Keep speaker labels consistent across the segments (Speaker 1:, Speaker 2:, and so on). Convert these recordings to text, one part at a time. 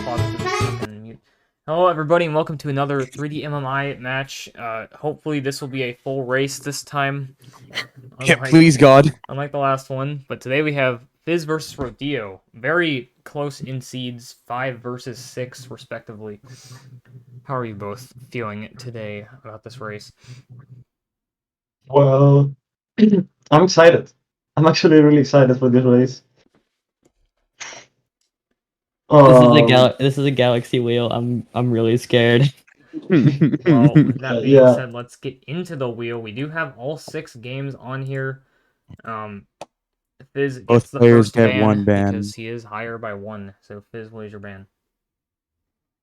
Speaker 1: pause for a second. Mute. Hello, everybody, and welcome to another 3D MMI match. Hopefully, this will be a full race this time.
Speaker 2: Yeah, please, God.
Speaker 1: Unlike the last one, but today we have Fizz versus Rodillo. Very close in seeds, 5 versus 6, respectively. How are you both feeling today about this race?
Speaker 3: Well, I'm excited. I'm actually really excited for this race.
Speaker 4: This is a galaxy wheel. I'm really scared.
Speaker 1: Well, with that being
Speaker 3: Yeah.
Speaker 1: said, let's get into the wheel. We do have all 6 games on here. Fizz gets
Speaker 2: Both
Speaker 1: the
Speaker 2: players
Speaker 1: first
Speaker 2: get one ban.
Speaker 1: because he is higher by 1. So Fizz, what is your ban?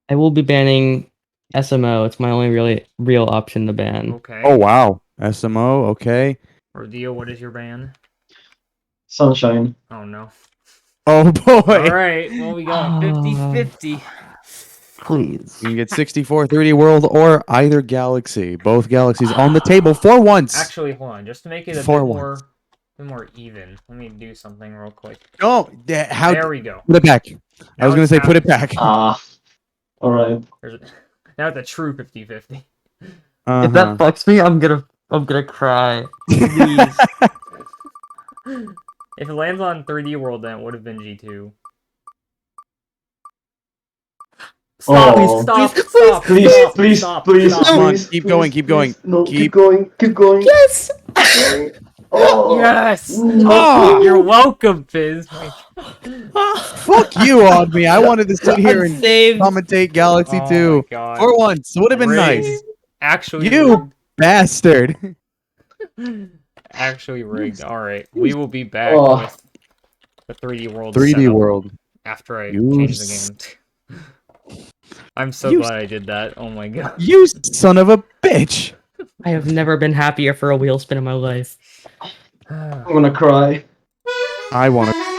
Speaker 4: I will be banning SMO. It's my only really real option to ban.
Speaker 1: Okay.
Speaker 2: Oh, wow. SMO, okay.
Speaker 1: Rodillo, what is your ban?
Speaker 3: Sunshine.
Speaker 1: Oh no.
Speaker 2: Oh, boy.
Speaker 1: Alright, well we got 50-50.
Speaker 4: Please.
Speaker 2: You can get 64 3D World or either Galaxy. Both Galaxies on the table for once.
Speaker 1: Actually, hold on, just to make it a
Speaker 2: For
Speaker 1: bit more even. Let me do something real quick.
Speaker 2: Oh, how?
Speaker 1: There we go.
Speaker 2: Put it back. I was
Speaker 1: Now
Speaker 2: going to
Speaker 1: it's
Speaker 2: say put it
Speaker 1: half-
Speaker 2: back.
Speaker 3: Alright.
Speaker 1: Now it's a true 50-50.
Speaker 4: If that fucks me, I'm gonna cry. Please.
Speaker 1: If it lands on 3D World, then it would have been G2. Stop!
Speaker 3: Oh.
Speaker 1: Stop!
Speaker 4: Please,
Speaker 1: Stop!
Speaker 3: Please,
Speaker 1: stop,
Speaker 3: please,
Speaker 1: stop,
Speaker 3: please,
Speaker 1: stop.
Speaker 2: Come on,
Speaker 3: please,
Speaker 2: keep
Speaker 3: please,
Speaker 2: going, keep going.
Speaker 3: please. No,
Speaker 2: Keep-
Speaker 3: keep going, keep going.
Speaker 4: Yes.
Speaker 3: Oh.
Speaker 1: Yes!
Speaker 2: Oh.
Speaker 1: You're welcome, Fizz.
Speaker 2: Fuck you, Audrey. I wanted to sit here and
Speaker 4: saved.
Speaker 2: commentate Galaxy
Speaker 1: Oh
Speaker 2: 2
Speaker 1: my God.
Speaker 2: for once. Would have been
Speaker 1: Rigged.
Speaker 2: nice.
Speaker 1: Actually
Speaker 2: You bastard.
Speaker 1: rigged. Actually rigged. Alright, we will be back
Speaker 3: Oh.
Speaker 1: with the 3D World
Speaker 2: 3D
Speaker 1: setup
Speaker 2: World.
Speaker 1: after I
Speaker 2: You
Speaker 1: change the game. I'm so glad I did that. Oh my God.
Speaker 2: You son of a bitch.
Speaker 4: I have never been happier for a wheel spin in my life.
Speaker 3: I'm gonna cry.
Speaker 2: I want to.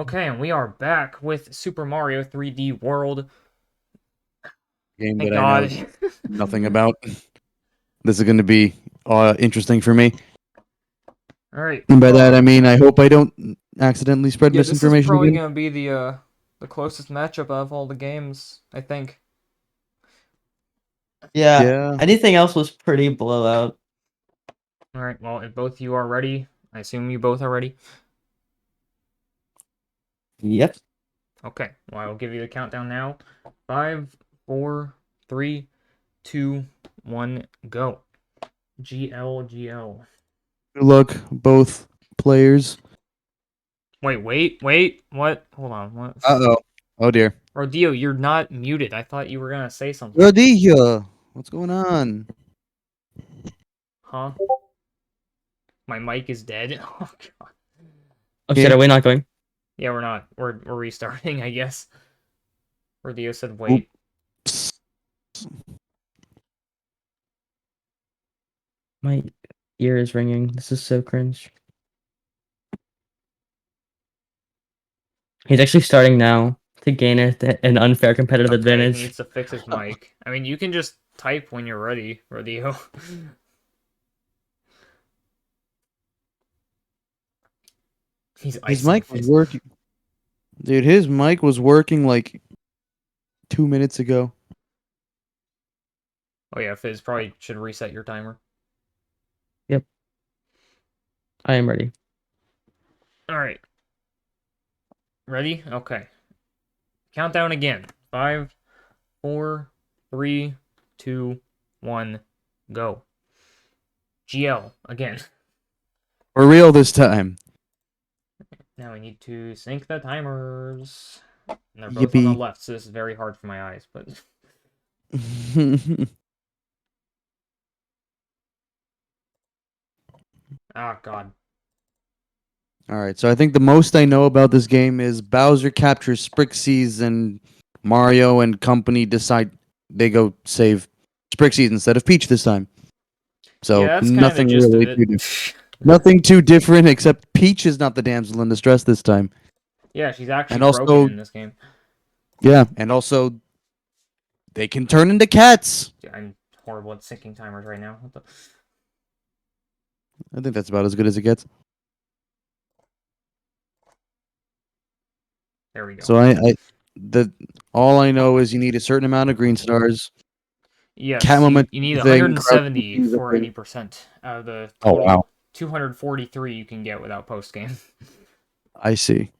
Speaker 1: Okay, and we are back with Super Mario 3D World.
Speaker 2: Game
Speaker 1: Thank
Speaker 2: that I know
Speaker 1: God.
Speaker 2: nothing about. This is going to be interesting for me.
Speaker 1: All right.
Speaker 2: And by that, I mean I hope I don't accidentally spread
Speaker 1: Yeah, this is
Speaker 2: misinformation
Speaker 1: probably
Speaker 2: again.
Speaker 1: gonna be the closest matchup out of all the games, I think.
Speaker 4: Yeah,
Speaker 2: Yeah.
Speaker 4: anything else was pretty blowout.
Speaker 1: All right. Well, if both of you are ready, I assume you both are ready.
Speaker 4: Yep.
Speaker 1: Okay. Well, I will give you the countdown now. 5, 4, 3, 2, 1, go. GL.
Speaker 2: Good luck, both players.
Speaker 1: Wait. What? Hold on. What?
Speaker 2: Uh-oh. Oh, dear.
Speaker 1: Rodillo, you're not muted. I thought you were gonna say something.
Speaker 2: Rodillo, what's going on?
Speaker 1: Huh? My mic is dead. Oh God.
Speaker 4: Oh shit,
Speaker 2: Yeah.
Speaker 4: are we not going?
Speaker 1: Yeah, we're not. We're restarting, I guess. Rodillo said wait.
Speaker 2: Oops.
Speaker 4: My ear is ringing. This is so cringe. He's actually starting now to gain an unfair competitive
Speaker 1: Okay, he
Speaker 4: advantage.
Speaker 1: needs to fix his mic. I mean, you can just type when you're ready, Rodillo. He's
Speaker 2: His
Speaker 1: icing
Speaker 2: mic was
Speaker 1: Fizz.
Speaker 2: working. Dude, his mic was working like 2 minutes ago.
Speaker 1: Oh yeah, Fizz probably should reset your timer.
Speaker 4: Yep. I am ready.
Speaker 1: All right. Ready? Okay. Countdown again. 5, 4, 3, 2, 1, go. GL again.
Speaker 2: For real this time.
Speaker 1: Now we need to sync the timers. And they're both on the
Speaker 2: Yippee.
Speaker 1: left, so this is very hard for my eyes, but ah God.
Speaker 2: All right, so I think the most I know about this game is Bowser captures Sprixies and Mario and company decide they go save Sprixies instead of Peach this time. So
Speaker 1: Yeah, that's kind of the
Speaker 2: nothing
Speaker 1: gist of
Speaker 2: really
Speaker 1: it.
Speaker 2: nothing too different except Peach is not the damsel in distress this time.
Speaker 1: Yeah, she's actually
Speaker 2: And
Speaker 1: broken
Speaker 2: also,
Speaker 1: in this game.
Speaker 2: yeah, and also they can turn into cats.
Speaker 1: Yeah, I'm horrible at syncing timers right now. What the...
Speaker 2: I think that's about as good as it gets.
Speaker 1: There we go.
Speaker 2: So the all I know is you need a certain amount of green stars. Cat
Speaker 1: Yes, you
Speaker 2: momentum
Speaker 1: need
Speaker 2: thing.
Speaker 1: 170 for any percent out of the
Speaker 2: Oh wow,
Speaker 1: total 243 you can get without post game.
Speaker 2: I see.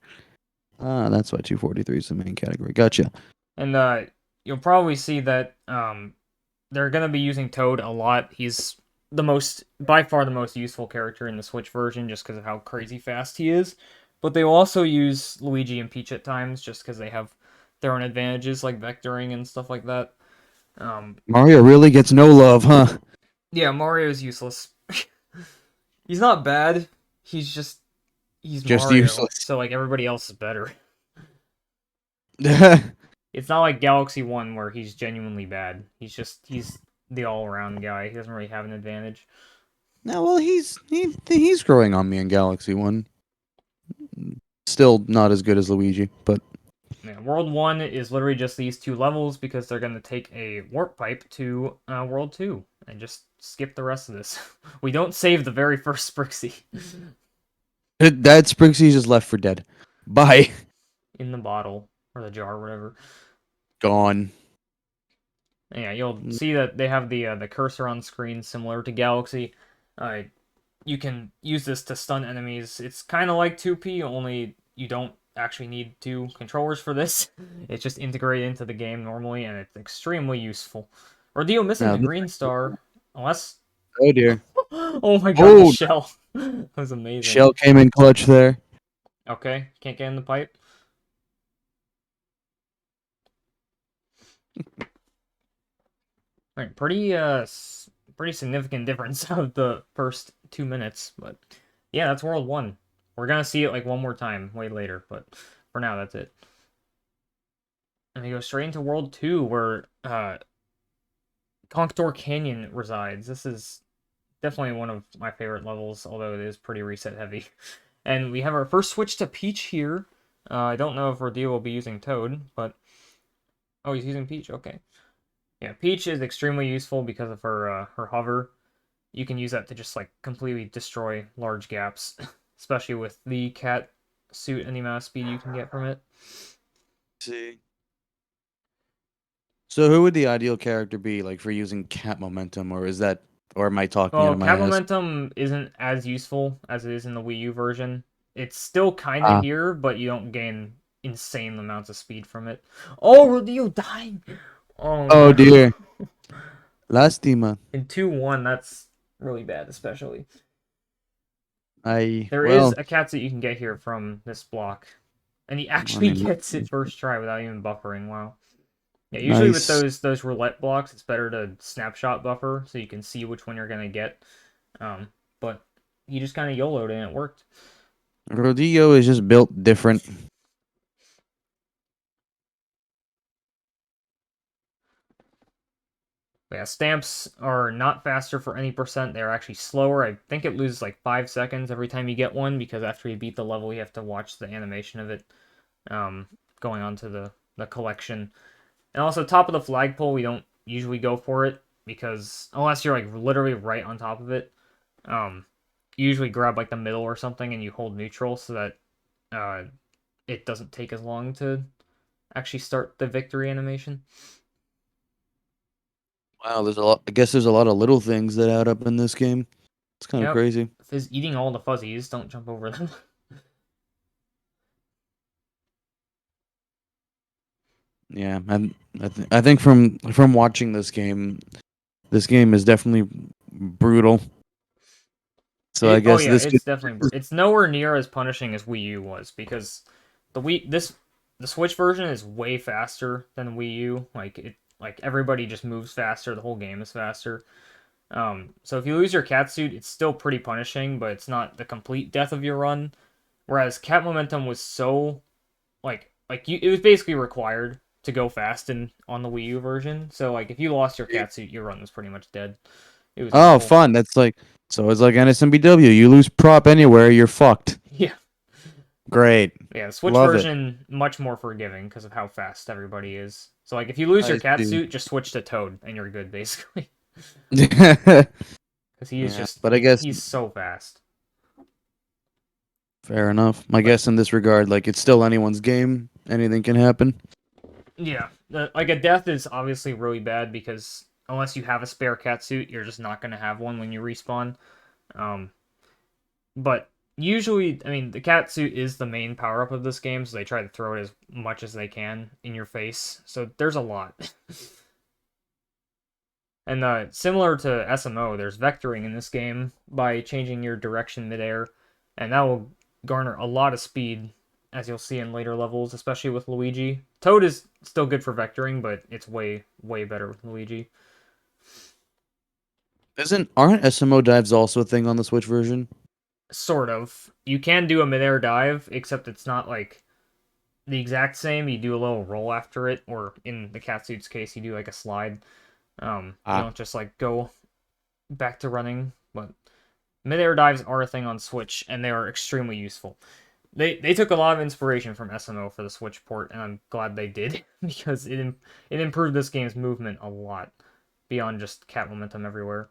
Speaker 2: Ah, that's why 243 is the main category. Gotcha.
Speaker 1: And you'll probably see that they're gonna be using Toad a lot. He's by far the most useful character in the Switch version, just because of how crazy fast he is. But they will also use Luigi and Peach at times, just because they have their own advantages, like vectoring and stuff like that.
Speaker 2: Mario really gets no love, huh?
Speaker 1: Yeah, Mario's useless. He's not bad. He's
Speaker 2: Just
Speaker 1: Mario,
Speaker 2: useless.
Speaker 1: so like everybody else is better.
Speaker 2: No,
Speaker 1: It's not like Galaxy 1 where he's genuinely bad. He's the all-around guy. He doesn't really have an advantage.
Speaker 2: well, he's growing on me in Galaxy One. Still not as good as Luigi, but
Speaker 1: Yeah, World 1 is literally just these two levels because they're going to take a warp pipe to World 2 and just skip the rest of this. We don't save the very first Sprixie
Speaker 2: that Springsie's just left for dead. Bye.
Speaker 1: in the bottle or the jar or whatever.
Speaker 2: Gone.
Speaker 1: Yeah, you'll see that they have the cursor on screen similar to Galaxy. Uh, you can use this to stun enemies. It's kind of like 2P, only you don't actually need two controllers for this. It's just integrated into the game normally, and it's extremely useful. Rodillo missing
Speaker 2: Now,
Speaker 1: the green star, unless...
Speaker 2: oh dear.
Speaker 1: Oh my god, the
Speaker 2: Oh,
Speaker 1: shell. That was amazing.
Speaker 2: Shell came in clutch there.
Speaker 1: Okay, can't get in the pipe. Alright, pretty significant difference of the first 2 minutes, but yeah, that's World 1. We're gonna see it like one more time way later, but for now, that's it. And we go straight into World 2, where Conqueror Canyon resides. This is definitely one of my favorite levels, although it is pretty reset heavy. And we have our first switch to Peach here. I don't know if Rodillo will be using Toad, but oh, he's using Peach. Okay. Yeah, Peach is extremely useful because of her hover. You can use that to just like completely destroy large gaps, especially with the cat suit and the amount of speed you can get from it.
Speaker 2: See. So who would the ideal character be, like, for using cat momentum, or is that, or am I talking out
Speaker 1: Well,
Speaker 2: of my
Speaker 1: cat
Speaker 2: ass?
Speaker 1: momentum isn't as useful as it is in the Wii U version. It's still kind of
Speaker 2: Ah.
Speaker 1: here, but you don't gain insane amounts of speed from it. Oh, Rodillo dying! Oh
Speaker 2: Oh
Speaker 1: no.
Speaker 2: dear. Lastima.
Speaker 1: In 2-1, that's really bad, especially.
Speaker 2: I
Speaker 1: There is
Speaker 2: well,
Speaker 1: a cat that you can get here from this block. And he
Speaker 2: I
Speaker 1: actually
Speaker 2: mean,
Speaker 1: gets it first try without even buffering. Wow. Yeah, usually with
Speaker 2: nice.
Speaker 1: those roulette blocks, it's better to snapshot buffer so you can see which one you're gonna get. But you just kind of YOLO'd and it worked.
Speaker 2: Rodillo is just built different.
Speaker 1: But yeah, stamps are not faster for any percent. They're actually slower. I think it loses like 5 seconds every time you get one because after you beat the level, you have to watch the animation of it um, going on to the collection. And also, top of the flagpole, we don't usually go for it because unless you're like literally right on top of it, you usually grab like the middle or something and you hold neutral so that it doesn't take as long to actually start the victory animation.
Speaker 2: Wow, there's a lot. I guess there's a lot of little things that add up in this game. It's kind of
Speaker 1: Yep.
Speaker 2: crazy.
Speaker 1: Fizz eating all the fuzzies. Don't jump over them.
Speaker 2: Yeah, and I think from watching this game is definitely brutal. So I
Speaker 1: Oh
Speaker 2: guess
Speaker 1: yeah,
Speaker 2: this could.
Speaker 1: it's definitely it's nowhere near as punishing as Wii U was because the Switch version is way faster than Wii U. Like everybody just moves faster. The whole game is faster. So if you lose your cat suit, it's still pretty punishing, but it's not the complete death of your run. Whereas cat momentum was so it was basically required to go fast in on the Wii U version. So like if you lost your cat suit, your run was pretty much dead. It was
Speaker 2: Oh,
Speaker 1: awful.
Speaker 2: fun! That's like so. It's like NSMBW. You lose prop anywhere, you're fucked.
Speaker 1: Yeah.
Speaker 2: Great,
Speaker 1: Yeah, the Switch
Speaker 2: love it.
Speaker 1: version much more forgiving because of how fast everybody is. So like if you lose your
Speaker 2: I
Speaker 1: cat
Speaker 2: see.
Speaker 1: suit, just switch to Toad and you're good basically.
Speaker 2: Yeah,
Speaker 1: Because he is just
Speaker 2: but I guess
Speaker 1: he's so fast.
Speaker 2: fair enough. I
Speaker 1: But
Speaker 2: guess in this regard, like it's still anyone's game. Anything can happen.
Speaker 1: yeah, like a death is obviously really bad because unless you have a spare cat suit, you're just not gonna have one when you respawn. Um, but usually, I mean, the cat suit is the main power up of this game, so they try to throw it as much as they can in your face. So there's a lot. And similar to SMO, there's vectoring in this game by changing your direction midair, and that will garner a lot of speed, as you'll see in later levels, especially with Luigi. Toad is still good for vectoring, but it's way, way better with Luigi.
Speaker 2: Aren't SMO dives also a thing on the Switch version?
Speaker 1: Sort of. You can do a midair dive, except it's not like the exact same. You do a little roll after it, or in the catsuit's case, you do like a slide. You
Speaker 2: Ah,
Speaker 1: don't just like go back to running, but mid-air dives are a thing on Switch, and they are extremely useful. They took a lot of inspiration from SMO for the Switch port, and I'm glad they did because it improved this game's movement a lot beyond just cat momentum everywhere.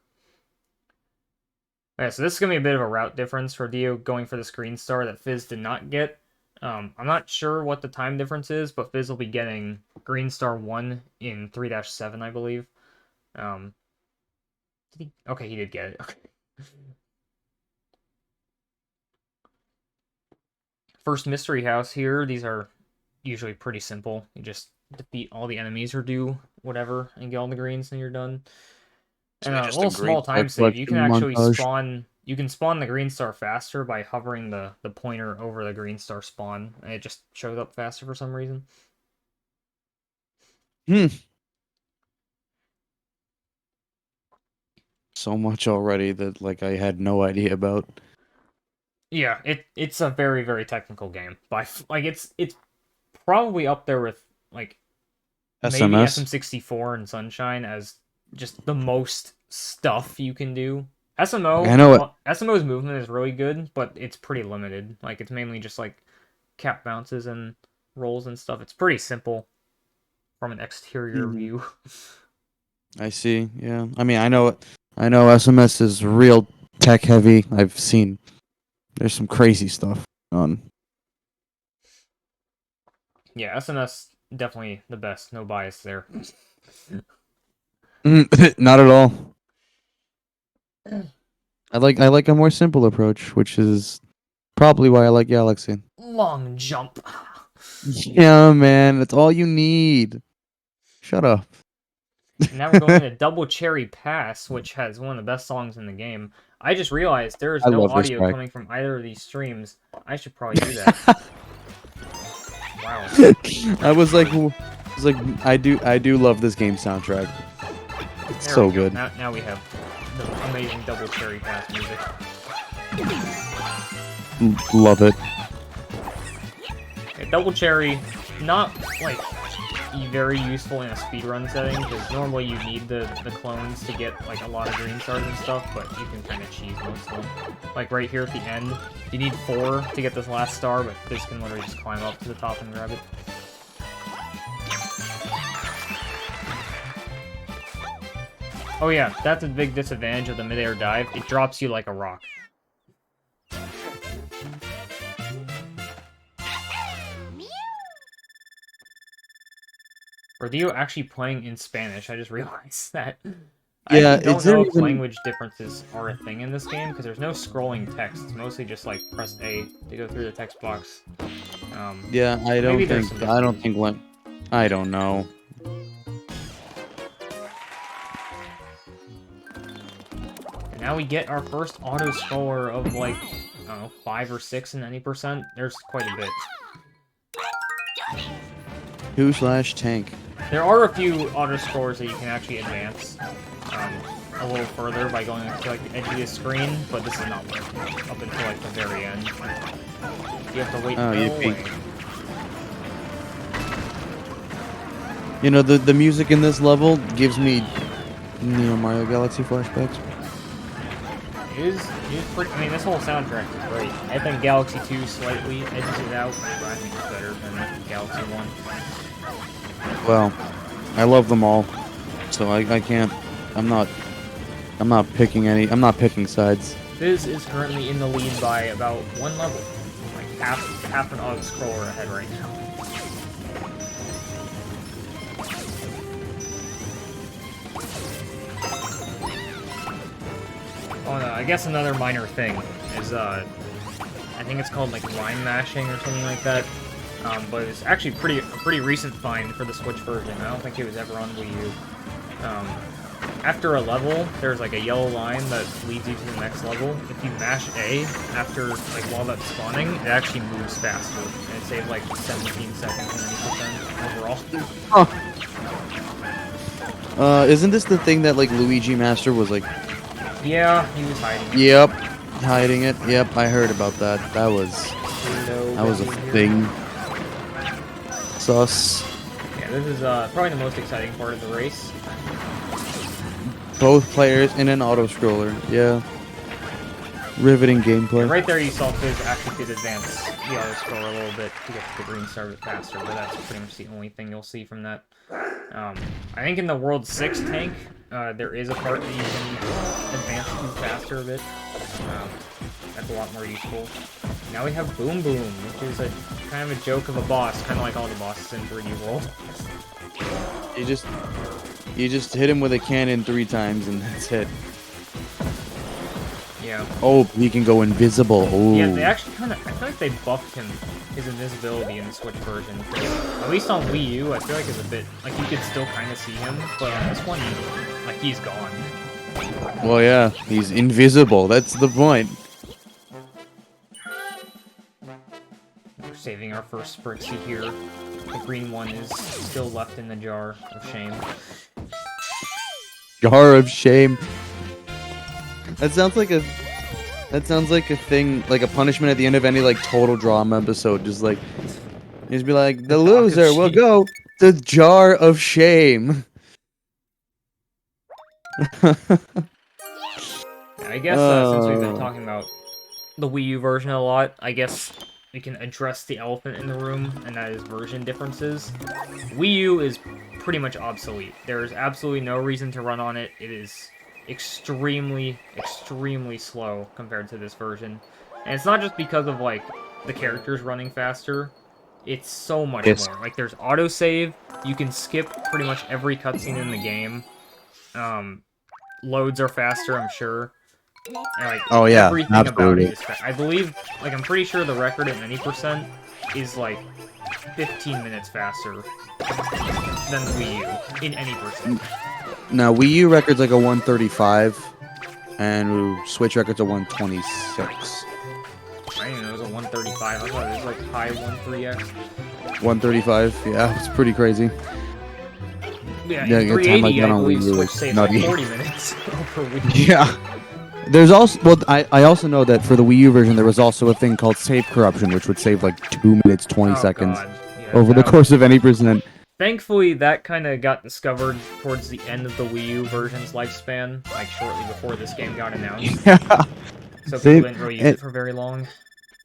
Speaker 1: Okay, so this is gonna be a bit of a route difference for Dio going for the screen star that Fizz did not get. I'm not sure what the time difference is, but Fizz will be getting Green Star 1 in 3-7, I believe. Um, did he? Okay, he did get it. Okay. First mystery house here. These are usually pretty simple. You just defeat all the enemies or do whatever and get all the greens and you're done.
Speaker 2: it's
Speaker 1: And
Speaker 2: really
Speaker 1: a
Speaker 2: just a
Speaker 1: little
Speaker 2: green
Speaker 1: small
Speaker 2: star
Speaker 1: time save. You can
Speaker 2: collection
Speaker 1: actually
Speaker 2: montage.
Speaker 1: spawn. You can spawn the green star faster by hovering the pointer over the green star spawn, and it just shows up faster for some reason.
Speaker 2: Hmm. So much already that like I had no idea about.
Speaker 1: Yeah, it's a very very technical game. Like it's probably up there with like maybe
Speaker 2: SMS.
Speaker 1: SM64 and Sunshine as just the most stuff you can do.
Speaker 2: Like, I know it.
Speaker 1: SMO's movement is really good, but it's pretty limited. Like it's mainly just like cap bounces and rolls and stuff. It's pretty simple from an exterior
Speaker 2: Mhm.
Speaker 1: view.
Speaker 2: I see. Yeah. I mean, I know SMS is real tech heavy. I've seen there's some crazy stuff on.
Speaker 1: Yeah, SNS definitely the best. No bias there.
Speaker 2: Not at all. I like a more simple approach, which is probably why I like Galaxy.
Speaker 1: Long jump.
Speaker 2: Yeah, man, that's all you need. Shut up.
Speaker 1: And now we're going into Double Cherry Pass, which has one of the best songs in the game. I just realized there is
Speaker 2: I
Speaker 1: no
Speaker 2: love this
Speaker 1: audio
Speaker 2: track.
Speaker 1: coming from either of these streams. I should probably do that. Wow.
Speaker 2: I do love this game soundtrack. It's
Speaker 1: There
Speaker 2: so
Speaker 1: we go.
Speaker 2: good.
Speaker 1: Now we have the amazing Double Cherry Pass music.
Speaker 2: Love it.
Speaker 1: Okay, Double Cherry, not like very useful in a speedrun setting, because normally you need the clones to get like a lot of green stars and stuff, but you can kind of cheese most of them. Like right here at the end, you need 4 to get this last star, but Fizz can literally just climb up to the top and grab it. Oh yeah, that's a big disadvantage of the midair dive. It drops you like a rock. Rodillo actually playing in Spanish. I just realized that. I
Speaker 2: Yeah,
Speaker 1: actually don't
Speaker 2: is there
Speaker 1: know if
Speaker 2: even-
Speaker 1: language differences are a thing in this game, because there's no scrolling text. It's mostly just like press A to go through the text box.
Speaker 2: Yeah, I don't
Speaker 1: maybe there's
Speaker 2: think
Speaker 1: some
Speaker 2: I don't think when I don't know.
Speaker 1: And now we get our first auto scroller of like, I don't know, 5 or 6 in any percent. There's quite a bit.
Speaker 2: 2/tank.
Speaker 1: There are a few auto scrollers that you can actually advance a little further by going to like the edge of the screen, but this is not one up until like the very end. You have to wait
Speaker 2: Oh,
Speaker 1: all
Speaker 2: you
Speaker 1: the
Speaker 2: peek.
Speaker 1: way.
Speaker 2: You know, the music in this level gives me Mario Galaxy flashbacks.
Speaker 1: It is pretty. I mean, this whole soundtrack is great. I think Galaxy 2 slightly edges it out, but I think it's better than Galaxy 1.
Speaker 2: Well, I love them all, so I can't. I'm not picking any. I'm not picking sides.
Speaker 1: Fizz is currently in the lead by about 1 level, like half an auto scroller ahead right now. Oh no, I guess another minor thing is, I think it's called like line mashing or something like that. But it's actually a pretty recent find for the Switch version. I don't think it was ever on Wii U. After a level, there's like a yellow line that leads you to the next level. If you mash A after like while that's spawning, it actually moves faster, and it saves like 17 seconds and 90% overall.
Speaker 2: Isn't this the thing that like Luigi Master was like?
Speaker 1: Yeah, he was hiding it.
Speaker 2: Yep, hiding it. Yep, I heard about that. That was a thing. Sus.
Speaker 1: Yeah, this is probably the most exciting part of the race.
Speaker 2: Both players in an auto scroller. Yeah. Riveting gameplay.
Speaker 1: Yeah, right there you saw Fizz actually did advance the auto scroller a little bit to get to the green star a bit faster, but that's pretty much the only thing you'll see from that. I think in the World 6 tank, there is a part that you can advance to faster a bit. That's a lot more useful. Now we have Boom Boom, which is a kind of a joke of a boss, kind of like all the bosses in 3D World.
Speaker 2: You just hit him with a cannon 3 times and that's it.
Speaker 1: Yeah.
Speaker 2: Oh, he can go invisible. Oh.
Speaker 1: Yeah, they actually kind of. I feel like they buffed his invisibility in the Switch version. At least on Wii U, I feel like it's a bit like you could still kind of see him, but on this one, he's gone.
Speaker 2: Well, yeah, he's invisible. That's the point.
Speaker 1: We're saving our first Sprixie here. The green one is still left in the jar of shame.
Speaker 2: Jar of shame. That sounds like a thing, like a punishment at the end of any like total drama episode. Just be like, the loser will go to jar of shame.
Speaker 1: I guess since we've been talking about the Wii U version a lot, I guess we can address the elephant in the room, and that is version differences. Wii U is pretty much obsolete. There is absolutely no reason to run on it. It is extremely, extremely slow compared to this version. And it's not just because of, like, the characters running faster. It's so much more. Like, there's autosave. You can skip pretty much every cutscene in the game. Loads are faster, I'm sure. And, like,
Speaker 2: Oh, yeah,
Speaker 1: everything about it
Speaker 2: absolutely.
Speaker 1: is I believe, like, I'm pretty sure the record at any percent is, like, 15 minutes faster than the Wii U in any percent.
Speaker 2: Now, Wii U record's like a 135, and Switch record's a 126.
Speaker 1: I didn't know it was a 135. I thought it was, like, high 13x.
Speaker 2: 135, yeah, it's pretty crazy.
Speaker 1: Yeah,
Speaker 2: Yeah,
Speaker 1: in
Speaker 2: the time I
Speaker 1: 380,
Speaker 2: got
Speaker 1: I
Speaker 2: on
Speaker 1: believe
Speaker 2: Wii U
Speaker 1: Switch
Speaker 2: was
Speaker 1: saves, like,
Speaker 2: nutty.
Speaker 1: 40 minutes per Wii.
Speaker 2: Yeah. There's also, well, I also know that for the Wii U version, there was also a thing called save corruption, which would save like 2 minutes, 20
Speaker 1: Oh,
Speaker 2: seconds
Speaker 1: God. Yeah,
Speaker 2: over the
Speaker 1: that
Speaker 2: course of any percent.
Speaker 1: Thankfully, that kind of got discovered towards the end of the Wii U version's lifespan, like shortly before this game got announced.
Speaker 2: Yeah.
Speaker 1: So
Speaker 2: Save-
Speaker 1: people didn't really use it for very long.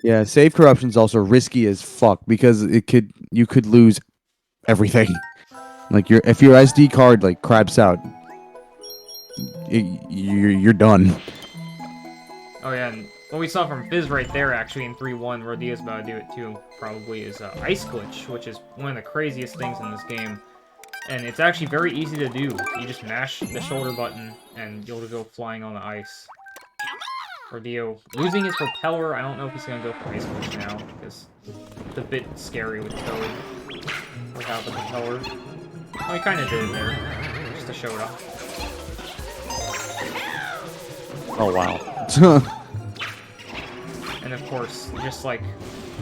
Speaker 2: Yeah, save corruption's also risky as fuck because you could lose everything. Like if your SD card like craps out, you're done.
Speaker 1: Oh yeah, and what we saw from Fizz right there, actually, in 3-1, Rodillo's about to do it too, probably, is Ice Glitch, which is one of the craziest things in this game. And it's actually very easy to do. You just mash the shoulder button, and you'll go flying on the ice. Rodillo losing his propeller. I don't know if he's gonna go for Ice Glitch now, because it's a bit scary with Toad without the propeller. Well, he kind of did it there, just to show it off.
Speaker 2: Oh wow.
Speaker 1: And of course, just like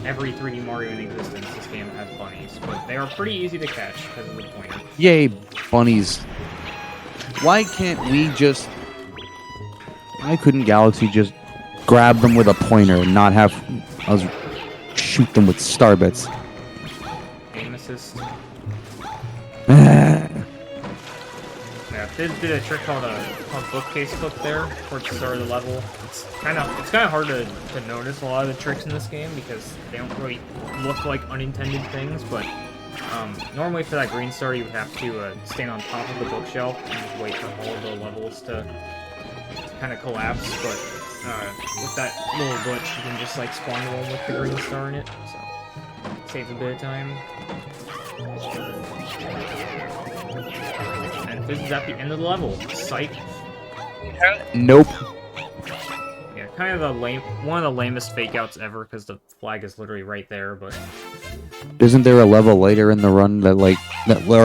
Speaker 1: every 3D Mario in existence, this game has bunnies, but they are pretty easy to catch because of the pointer.
Speaker 2: Yay, bunnies. Why can't we just... Why couldn't Galaxy just grab them with a pointer and not have us shoot them with starbits?
Speaker 1: Aim assist. Yeah, Fizz did a trick called bookcase clip there towards the start of the level. It's kind of hard to notice a lot of the tricks in this game because they don't really look like unintended things, but normally for that green star you would have to stand on top of the bookshelf and just wait for all of the levels to kind of collapse, but with that little glitch you can just like spawn the one with the green star in it, so it saves a bit of time. And Fizz is at the end of the level. Psych.
Speaker 2: Nope.
Speaker 1: Yeah, kind of one of the lamest fake outs ever because the flag is literally right there, but
Speaker 2: Isn't there a level later in the run or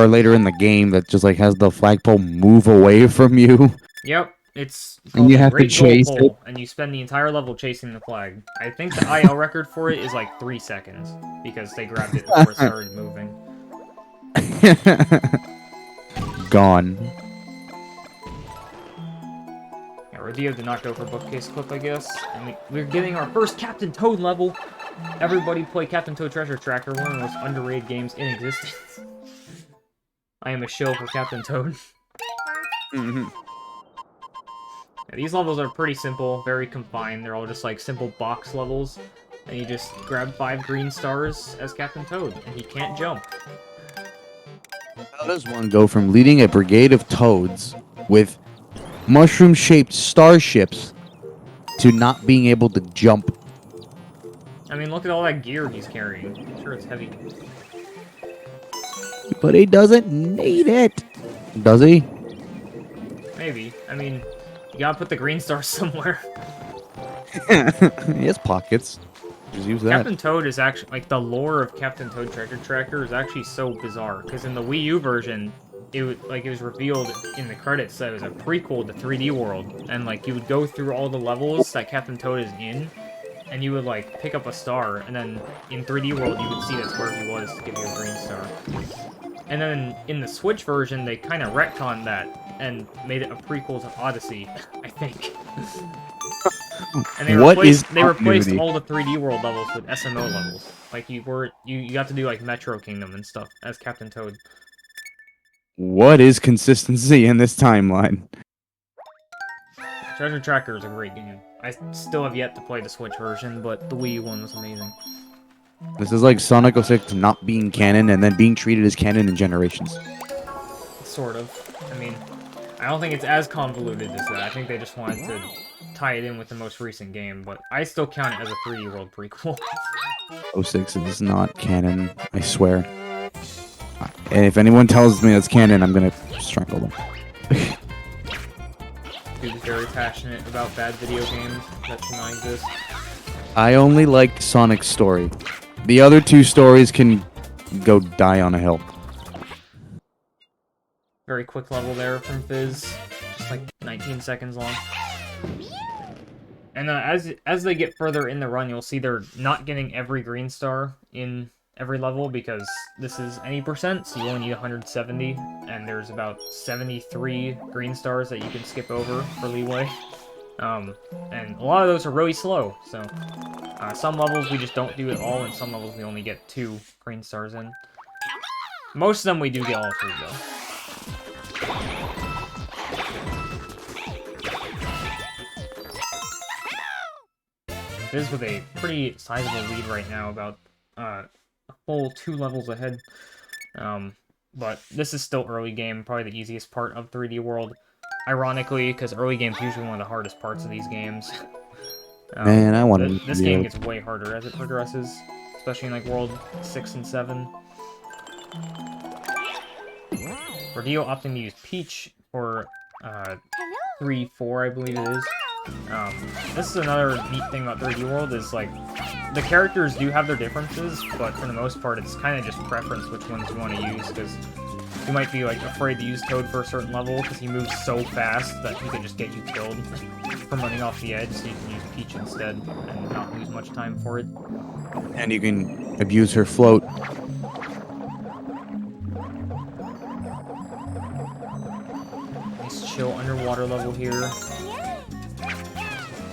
Speaker 2: later in the game that just like has the flagpole move away from you?
Speaker 1: yep, it's
Speaker 2: And
Speaker 1: called
Speaker 2: you
Speaker 1: the
Speaker 2: have to
Speaker 1: Great Goal
Speaker 2: chase
Speaker 1: Pole, and you spend the entire level chasing the flag. I think the IL record for it is like 3 seconds because they grabbed it before it started moving.
Speaker 2: Gone.
Speaker 1: Yeah, Rodillo did not go for bookcase clip, I guess. And we're getting our first Captain Toad level. Everybody play Captain Toad Treasure Tracker, one of the most underrated games in existence. I am a shill for Captain Toad.
Speaker 2: Mm-hmm.
Speaker 1: Yeah, these levels are pretty simple, very confined. They're all just like simple box levels. And you just grab 5 green stars as Captain Toad, and he can't jump.
Speaker 2: How does one go from leading a brigade of toads with mushroom-shaped starships to not being able to jump?
Speaker 1: I mean, look at all that gear he's carrying. I'm sure it's heavy.
Speaker 2: But he doesn't need it. Does he?
Speaker 1: Maybe. I mean, you gotta put the green stars somewhere.
Speaker 2: He has pockets. Just use that.
Speaker 1: Captain Toad is actually, like, the lore of Captain Toad Treasure Tracker is actually so bizarre, because in the Wii U version, it was revealed in the credits that it was a prequel to 3D World, and, like, you would go through all the levels that Captain Toad is in, and you would, like, pick up a star, and then in 3D World, you would see that's where he was to give you a green star. And then in the Switch version, they kind of retconned that, and made it a prequel to Odyssey, I think. And they replaced
Speaker 2: continuity?
Speaker 1: all the 3D World levels with SMO levels. Like you got to do like Metro Kingdom and stuff as Captain Toad.
Speaker 2: What is consistency in this timeline?
Speaker 1: Treasure Tracker is a great game. I still have yet to play the Switch version, but the Wii U one was amazing.
Speaker 2: This is like Sonic 06 not being canon and then being treated as canon in Generations.
Speaker 1: Sort of. I mean, I don't think it's as convoluted as that. I think they just wanted to tie it in with the most recent game, but I still count it as a 3D World prequel.
Speaker 2: 06 is not canon, I swear. And if anyone tells me it's canon, I'm gonna strangle them.
Speaker 1: Dude's very passionate about bad video games that should not exist.
Speaker 2: I only like Sonic's story. The other two stories can go die on a hill.
Speaker 1: Very quick level there from Fizz, just like 19 seconds long. And as they get further in the run, you'll see they're not getting every green star in every level because this is any percent, so you only need 170, and there's about 73 green stars that you can skip over for leeway. And a lot of those are really slow, so some levels we just don't do it all, and some levels we only get 2 green stars in. Most of them we do get all 3 though. Fizz with a pretty sizable lead right now, about a full 2 levels ahead. But this is still early game, probably the easiest part of 3D World. Ironically, because early game's usually one of the hardest parts of these games.
Speaker 2: Man, I want to.
Speaker 1: This game gets way harder as it progresses, especially in like World 6 and 7. Rodillo opting to use Peach for 3-4, I believe it is. This is another neat thing about 3D World, is like, the characters do have their differences, but for the most part it's kind of just preference which ones you want to use, because you might be like afraid to use Toad for a certain level, because he moves so fast that he can just get you killed from running off the edge, so you can use Peach instead, and not lose much time for it.
Speaker 2: And you can abuse her float.
Speaker 1: Nice chill underwater level here.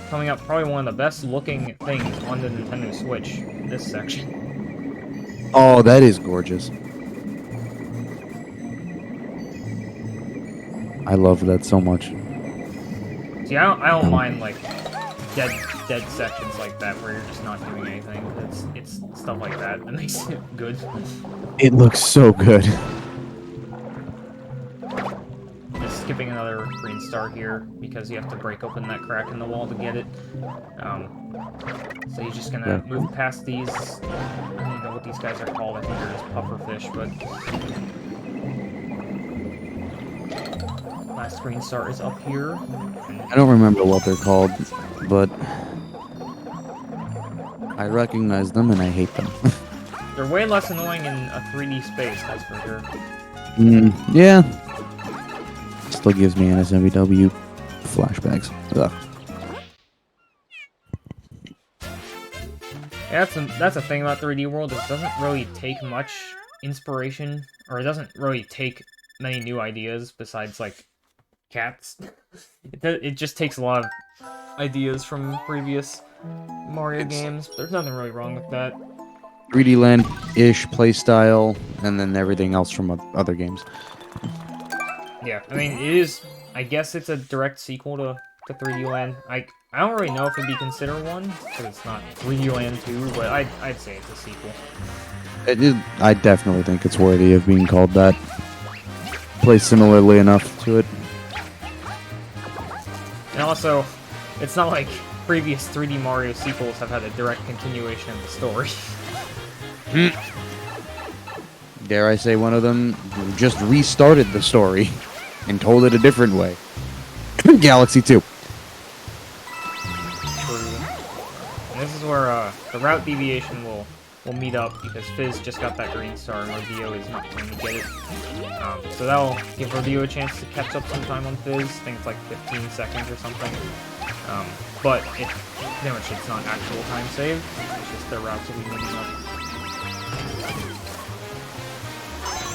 Speaker 1: Coming up, probably one of the best looking things on the Nintendo Switch, this section.
Speaker 2: Oh, that is gorgeous. I love that so much.
Speaker 1: See, I don't mind like dead sections like that where you're just not doing anything. It's stuff like that that makes it good.
Speaker 2: It looks so good.
Speaker 1: Just skipping another green star here because you have to break open that crack in the wall to get it. So you're just gonna move past these. I don't even know what these guys are called. I think they're just pufferfish, but last green star is up here.
Speaker 2: I don't remember what they're called, but I recognize them and I hate them.
Speaker 1: They're way less annoying in a 3D space, that's for sure.
Speaker 2: Yeah. Still gives me NSMVW flashbacks. Ugh.
Speaker 1: Yeah, that's a thing about 3D World. It doesn't really take much inspiration, or it doesn't really take many new ideas besides like cats. It just takes a lot of ideas from previous Mario games. There's nothing really wrong with that.
Speaker 2: 3D Land-ish playstyle, and then everything else from other games.
Speaker 1: Yeah, I mean, it is. I guess it's a direct sequel to 3D Land. I don't really know if it'd be considered one because it's not 3D Land 2, but I'd say it's a sequel.
Speaker 2: I definitely think it's worthy of being called that. Plays similarly enough to it.
Speaker 1: And also, it's not like previous 3D Mario sequels have had a direct continuation of the story.
Speaker 2: Dare I say one of them just restarted the story and told it a different way. Galaxy 2.
Speaker 1: True. And this is where the route deviation will meet up because Fizz just got that green star and Rodillo is not going to get it. So that'll give Rodillo a chance to catch up some time on Fizz. I think it's like 15 seconds or something. But pretty much it's not actual time saved. It's just their routes will be meeting up.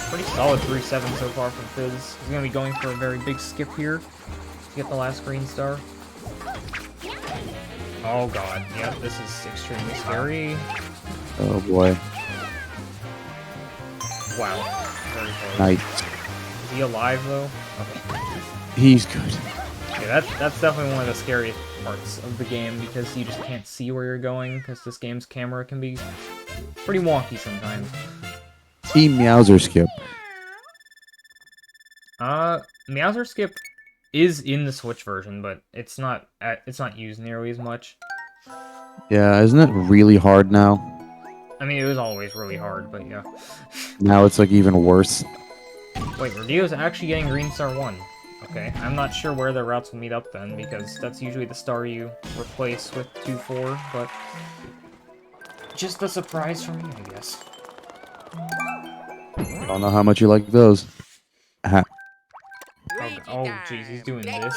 Speaker 1: Pretty solid 3-7 so far from Fizz. He's going to be going for a very big skip here to get the last green star. Oh god, yep, this is extremely scary.
Speaker 2: Oh boy.
Speaker 1: Wow, very close.
Speaker 2: Nice.
Speaker 1: Is he alive though? Okay.
Speaker 2: He's good.
Speaker 1: Yeah, that's definitely one of the scariest parts of the game because you just can't see where you're going because this game's camera can be pretty wonky sometimes.
Speaker 2: Team Meowser skip.
Speaker 1: Meowser skip is in the Switch version, but it's not used nearly as much.
Speaker 2: Yeah, isn't it really hard now?
Speaker 1: I mean, it was always really hard, but yeah.
Speaker 2: Now it's like even worse.
Speaker 1: Wait, Rodillo's actually getting Green Star 1. Okay, I'm not sure where the routes will meet up then, because that's usually the star you replace with 2-4, but just a surprise for me, I guess.
Speaker 2: I don't know how much you like those.
Speaker 1: Oh, jeez, he's doing this.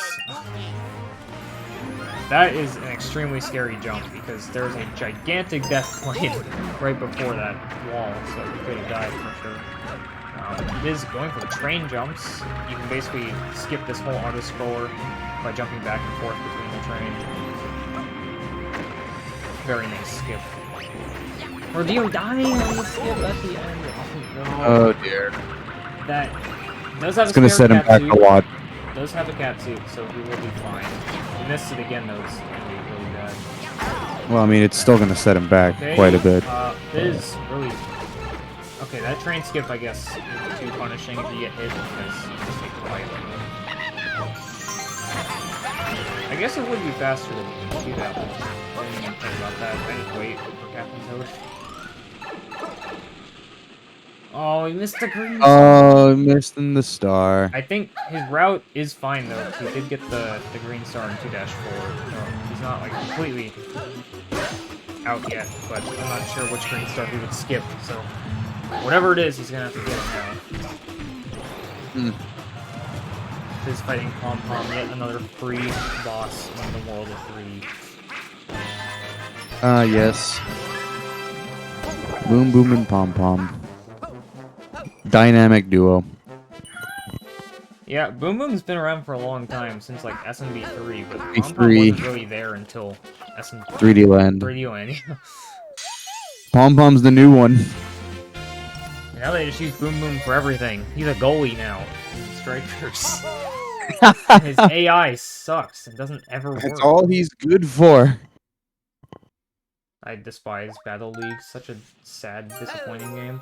Speaker 1: That is an extremely scary jump, because there's a gigantic death plane right before that wall, so you could have died for sure. It is going for the train jumps. You can basically skip this whole auto-scroller by jumping back and forth between the train. Very nice skip. Rodillo dying on the skip at the end. Oh, no.
Speaker 2: Oh dear.
Speaker 1: That does have
Speaker 2: It's gonna set him back a lot.
Speaker 1: Does have a cat suit, so he will be fine. If he missed it again, though, it's gonna be really bad.
Speaker 2: Well, I mean, it's still gonna set him back
Speaker 1: Okay,
Speaker 2: quite a bit.
Speaker 1: Fizz really... Okay, that train skip, I guess, isn't too punishing if you get hit, because you just take the fight. I guess it would be faster than you can see that. I didn't even think about that. I just wait for Captain Toad. Oh, he missed the green.
Speaker 2: Oh, missed in the star.
Speaker 1: I think his route is fine though, because he did get the green star in 2-4. So he's not like completely out yet, but I'm not sure which green star he would skip. So whatever it is, he's gonna have to get it now. He's fighting Pom Pom, yet another free boss in the world of 3.
Speaker 2: Yes. Boom Boom and Pom Pom. Dynamic duo.
Speaker 1: Yeah, Boom Boom's been around for a long time, since like SMB3, but Pom Pom
Speaker 2: B3.
Speaker 1: wasn't really there until SMB
Speaker 2: 3D Land.
Speaker 1: 3D Land.
Speaker 2: Pom Pom's the new one.
Speaker 1: Now they just use Boom Boom for everything. He's a goalie now in Strikers. His AI sucks and doesn't ever work.
Speaker 2: That's all he's good for.
Speaker 1: I despise Battle League. Such a sad, disappointing game.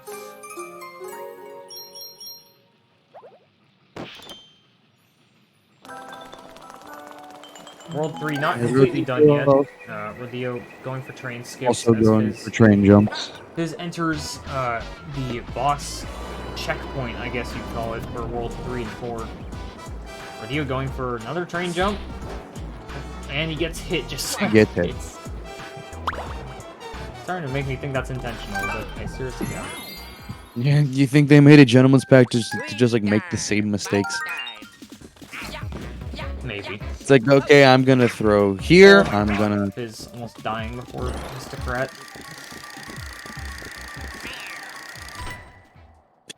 Speaker 1: World 3 not completely done yet. Rodillo going for train skips.
Speaker 2: Also going for train jumps.
Speaker 1: Fizz enters the boss checkpoint, I guess you'd call it, for World 3 and 4. Rodillo going for another train jump. And he gets hit just like
Speaker 2: Gets hit.
Speaker 1: It's starting to make me think that's intentional, but I seriously doubt it.
Speaker 2: Yeah, you think they made a gentleman's pact to just like make the same mistakes?
Speaker 1: Maybe.
Speaker 2: It's like, okay, I'm gonna throw here. I'm gonna.
Speaker 1: Fizz almost dying before Histocrat.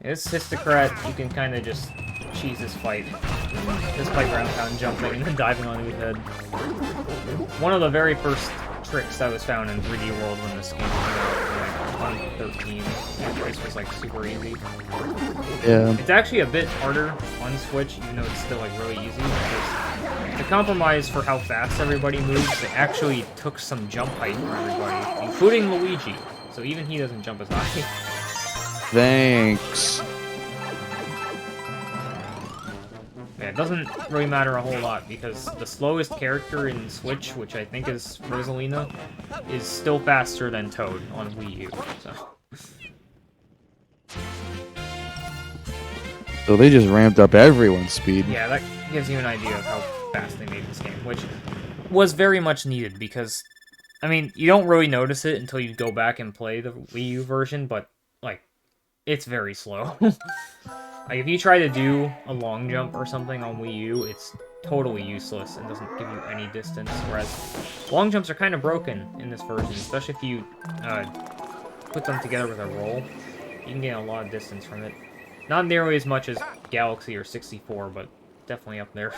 Speaker 1: This Histocrat, you can kind of just cheese this fight. Just fight ground pound jumping and then diving on his head. One of the very first tricks that was found in 3D World when this game came out, like 2013. This was like super easy.
Speaker 2: Yeah.
Speaker 1: It's actually a bit harder on Switch, even though it's still like really easy. Because to compromise for how fast everybody moves, they actually took some jump height from everybody, including Luigi. So even he doesn't jump as high.
Speaker 2: Thanks.
Speaker 1: Yeah, it doesn't really matter a whole lot, because the slowest character in Switch, which I think is Rosalina, is still faster than Toad on Wii U, so...
Speaker 2: So they just ramped up everyone's speed.
Speaker 1: Yeah, that gives you an idea of how fast they made this game, which was very much needed, because, I mean, you don't really notice it until you go back and play the Wii U version, but, like, it's very slow. Like, if you try to do a long jump or something on Wii U, it's totally useless and doesn't give you any distance, whereas long jumps are kind of broken in this version, especially if you put them together with a roll. You can gain a lot of distance from it. Not nearly as much as Galaxy or 64, but definitely up there.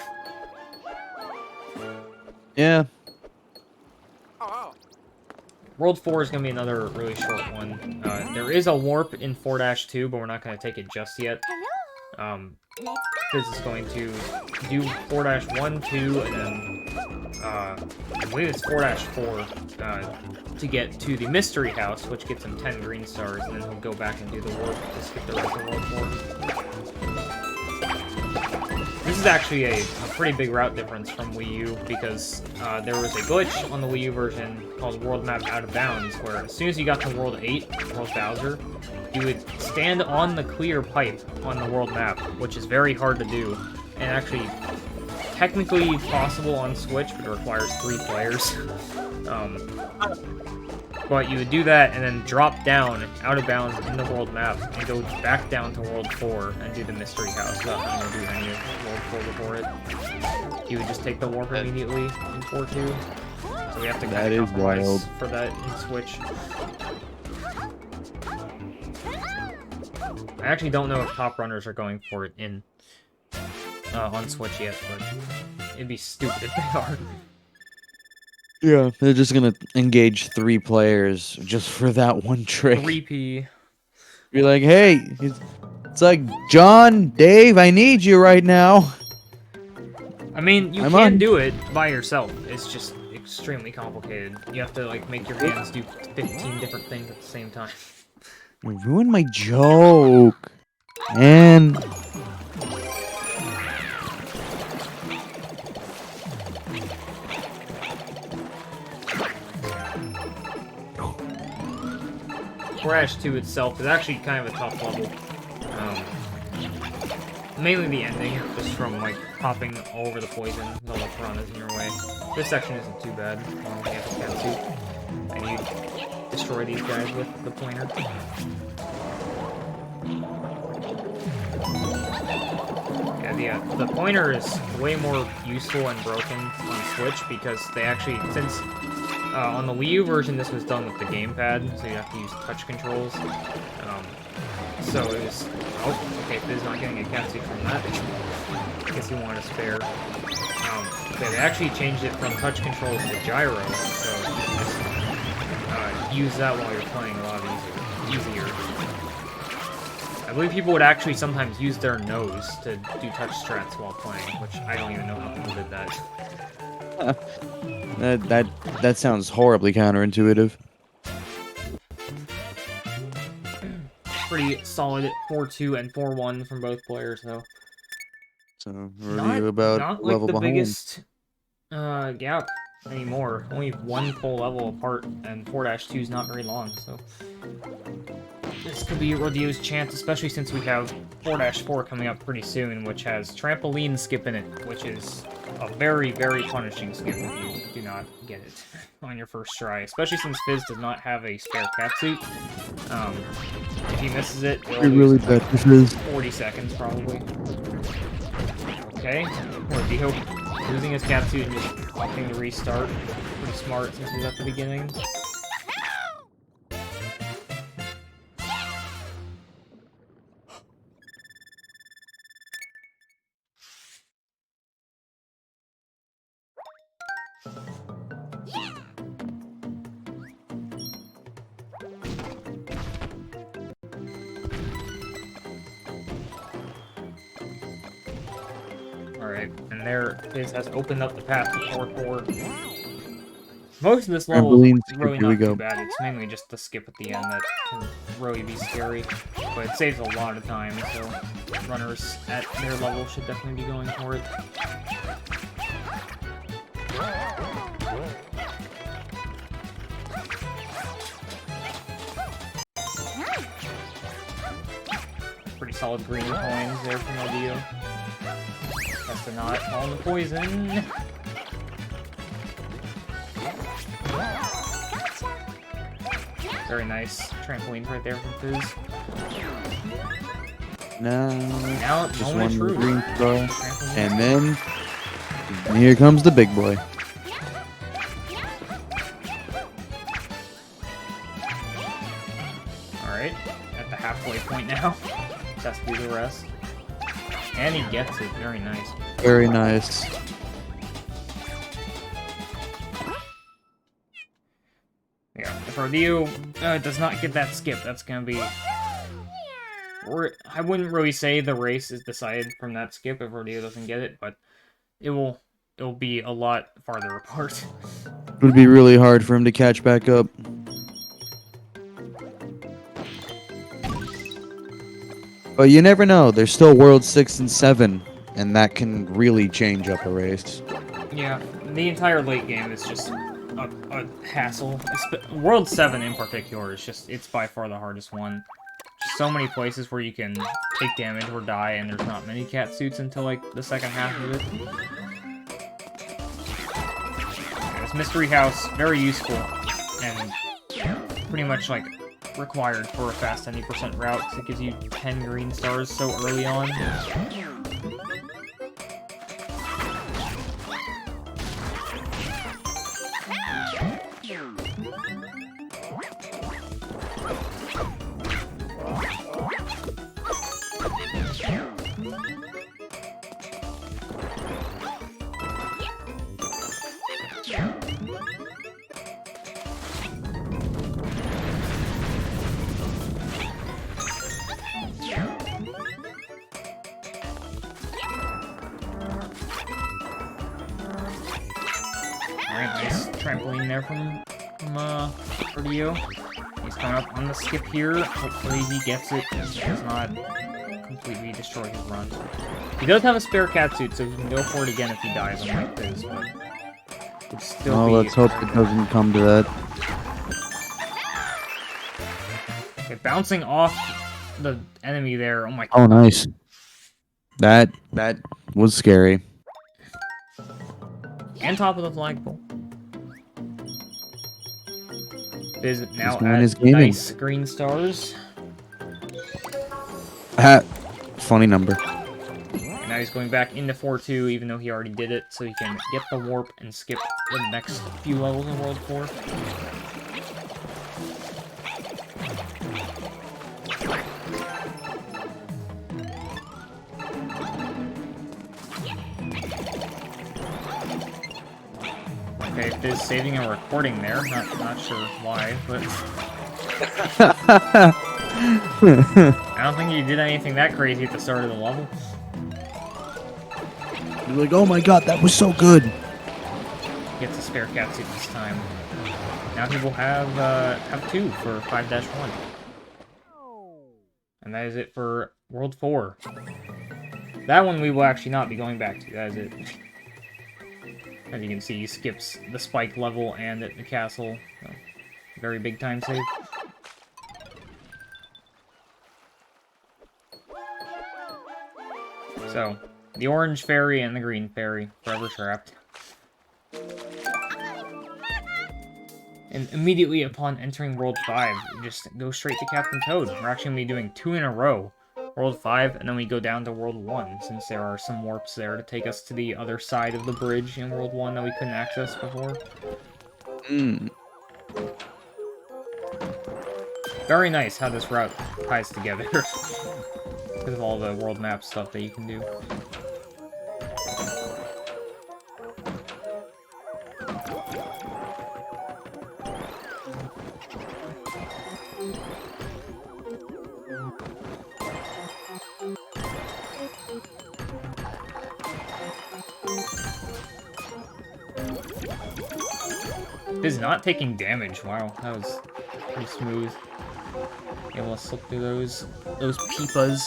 Speaker 2: Yeah.
Speaker 1: World 4 is going to be another really short one. There is a warp in 4-2, but we're not going to take it just yet. Fizz is going to do 4-1, 2, and then, I believe it's 4-4, to get to the mystery house, which gets him 10 green stars, and then he'll go back and do the warp to skip the rest of World 4. This is actually a pretty big route difference from Wii U, because there was a glitch on the Wii U version called World Map Out of Bounds, where as soon as you got to World 8, World Bowser, you would stand on the clear pipe on the world map, which is very hard to do, and actually technically possible on Switch, but it requires 3 players. But you would do that and then drop down out of bounds in the world map and go back down to World 4 and do the mystery house without having to do any of World 4 before it. You would just take the warp immediately in 4-2. So we have to kind of compromise for that in Switch. I actually don't know if top runners are going for it in on Switch yet, but it'd be stupid if they are.
Speaker 2: Yeah, they're just gonna engage 3 players just for that one trick.
Speaker 1: 3P.
Speaker 2: Be like, hey, it's like, John, Dave, I need you right now.
Speaker 1: I mean, you can do it by yourself. It's just extremely complicated. You have to, like, make your hands do 15 different things at the same time.
Speaker 2: You ruined my joke. And
Speaker 1: Crash 2 itself is actually kind of a tough level. Mainly the ending, just from like popping all over the poison while the piranha's in your way. This section isn't too bad, as long as you have the catsuit. And you destroy these guys with the pointer. Yeah, the pointer is way more useful and broken on Switch because they actually, since on the Wii U version this was done with the gamepad, so you have to use touch controls. So it was... Oh, okay, Fizz not getting a catsuit from that. I guess he wanted a spare. Okay, they actually changed it from touch controls to gyro, so you can just use that while you're playing a lot easier. I believe people would actually sometimes use their nose to do touch strats while playing, which I don't even know how people did that.
Speaker 2: that sounds horribly counterintuitive.
Speaker 1: Pretty solid 4-2 and 4-1 from both players, though.
Speaker 2: So, Rodillo about
Speaker 1: not like
Speaker 2: level
Speaker 1: the
Speaker 2: behind.
Speaker 1: biggest gap anymore. Only 1 full level apart, and 4-2 is not very long, so this could be Rodillo's chance, especially since we have 4-4 coming up pretty soon, which has trampoline skip in it, which is a very, very punishing skip if you do not get it on your first try, especially since Fizz does not have a spare catsuit. If he misses it, it'll
Speaker 2: really
Speaker 1: lose
Speaker 2: bad Fizz.
Speaker 1: 40 seconds, probably. Okay, Rodillo losing his catsuit and just opting to restart. Pretty smart since he was at the beginning. Alright, and there Fizz has opened up the path to 4-4. Most of this level is really not too bad. It's mainly just the skip at the end that can really be scary. But it saves a lot of time, so runners at their level should definitely be going for it. Pretty solid green coins there from Rodillo. Has to not fall in the poison. Very nice trampolines right there from Fizz. Now
Speaker 2: just
Speaker 1: moment of
Speaker 2: one
Speaker 1: truth.
Speaker 2: green throw,
Speaker 1: Trampoline.
Speaker 2: and then here comes the big boy.
Speaker 1: Alright, at the halfway point now. Just has to do the rest. And he gets it. Very nice.
Speaker 2: Very nice.
Speaker 1: Yeah, if Rodillo does not get that skip, that's gonna be... I wouldn't really say the race is decided from that skip if Rodillo doesn't get it, but it'll be a lot farther apart.
Speaker 2: It would be really hard for him to catch back up. But you never know. There's still World 6 and 7, and that can really change up a race.
Speaker 1: Yeah, the entire late game is just a hassle. World 7 in particular is just, it's by far the hardest one. Just so many places where you can take damage or die, and there's not many cat suits until, like, the second half of it. Yeah, this mystery house, very useful, and pretty much, like, required for a fast 90% route, because it gives you 10 green stars so early on. Alright, nice trampoline there from Rodillo. He's coming up on the skip here. Hopefully he gets it. He does not completely destroy his run. He does have a spare catsuit, so he can go for it again if he dies, unlike Fizz, but would still be...
Speaker 2: let's hope it doesn't come to that.
Speaker 1: Okay, bouncing off the enemy there. Oh my god.
Speaker 2: Oh, nice. That was scary.
Speaker 1: And top of the flagpole. Fizz now
Speaker 2: This man
Speaker 1: at
Speaker 2: is gaming.
Speaker 1: nice green stars.
Speaker 2: Funny number.
Speaker 1: And now he's going back into 4-2, even though he already did it, so he can get the warp and skip the next few levels in World 4. Okay, Fizz saving a recording there. Not sure why, but I don't think he did anything that crazy at the start of the level.
Speaker 2: You're like, oh my god, that was so good.
Speaker 1: Gets a spare catsuit this time. Now he will have 2 for 5-1. And that is it for World 4. That one we will actually not be going back to. That is it. As you can see, he skips the spike level and at the castle. So, very big time save. So, the orange fairy and the green fairy, forever trapped. And immediately upon entering World 5, we just go straight to Captain Toad. We're actually going to be doing 2 in a row. World 5, and then we go down to World 1, since there are some warps there to take us to the other side of the bridge in World 1 that we couldn't access before. Very nice how this route ties together. Because of all the world map stuff that you can do. Fizz not taking damage. Wow, that was pretty smooth. Able to slip through those peepas.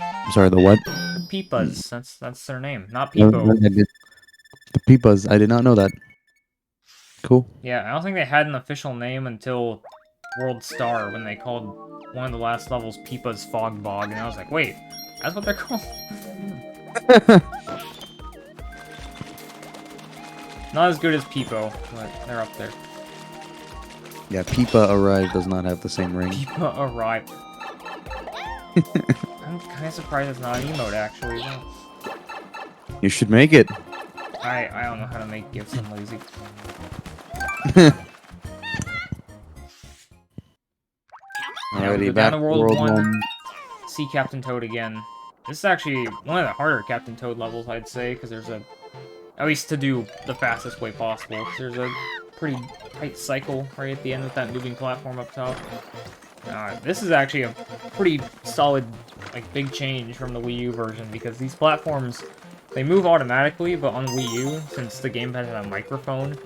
Speaker 2: I'm sorry, the what?
Speaker 1: Peepas. That's their name, not
Speaker 2: The
Speaker 1: Peepo.
Speaker 2: Peepas. I did not know that. Cool.
Speaker 1: Yeah, I don't think they had an official name until World Star when they called one of the last levels Peepa's Fog Bog, and I was like, wait, that's what they're called? Not as good as Peepo, but they're up there.
Speaker 2: Yeah, Peepa Arrive does not have the same ring.
Speaker 1: Peepa arrived. I'm kind of surprised it's not an emote, actually. No.
Speaker 2: You should make it.
Speaker 1: I don't know how to make gifts, I'm lazy.
Speaker 2: Alrighty,
Speaker 1: go
Speaker 2: back
Speaker 1: down
Speaker 2: to
Speaker 1: to World 1.
Speaker 2: 1.
Speaker 1: See Captain Toad again. This is actually one of the harder Captain Toad levels, I'd say, because there's at least to do the fastest way possible. There's a pretty tight cycle right at the end with that moving platform up top. This is actually a pretty solid, like, big change from the Wii U version, because these platforms They move automatically, but on Wii U, since the gamepad had a microphone,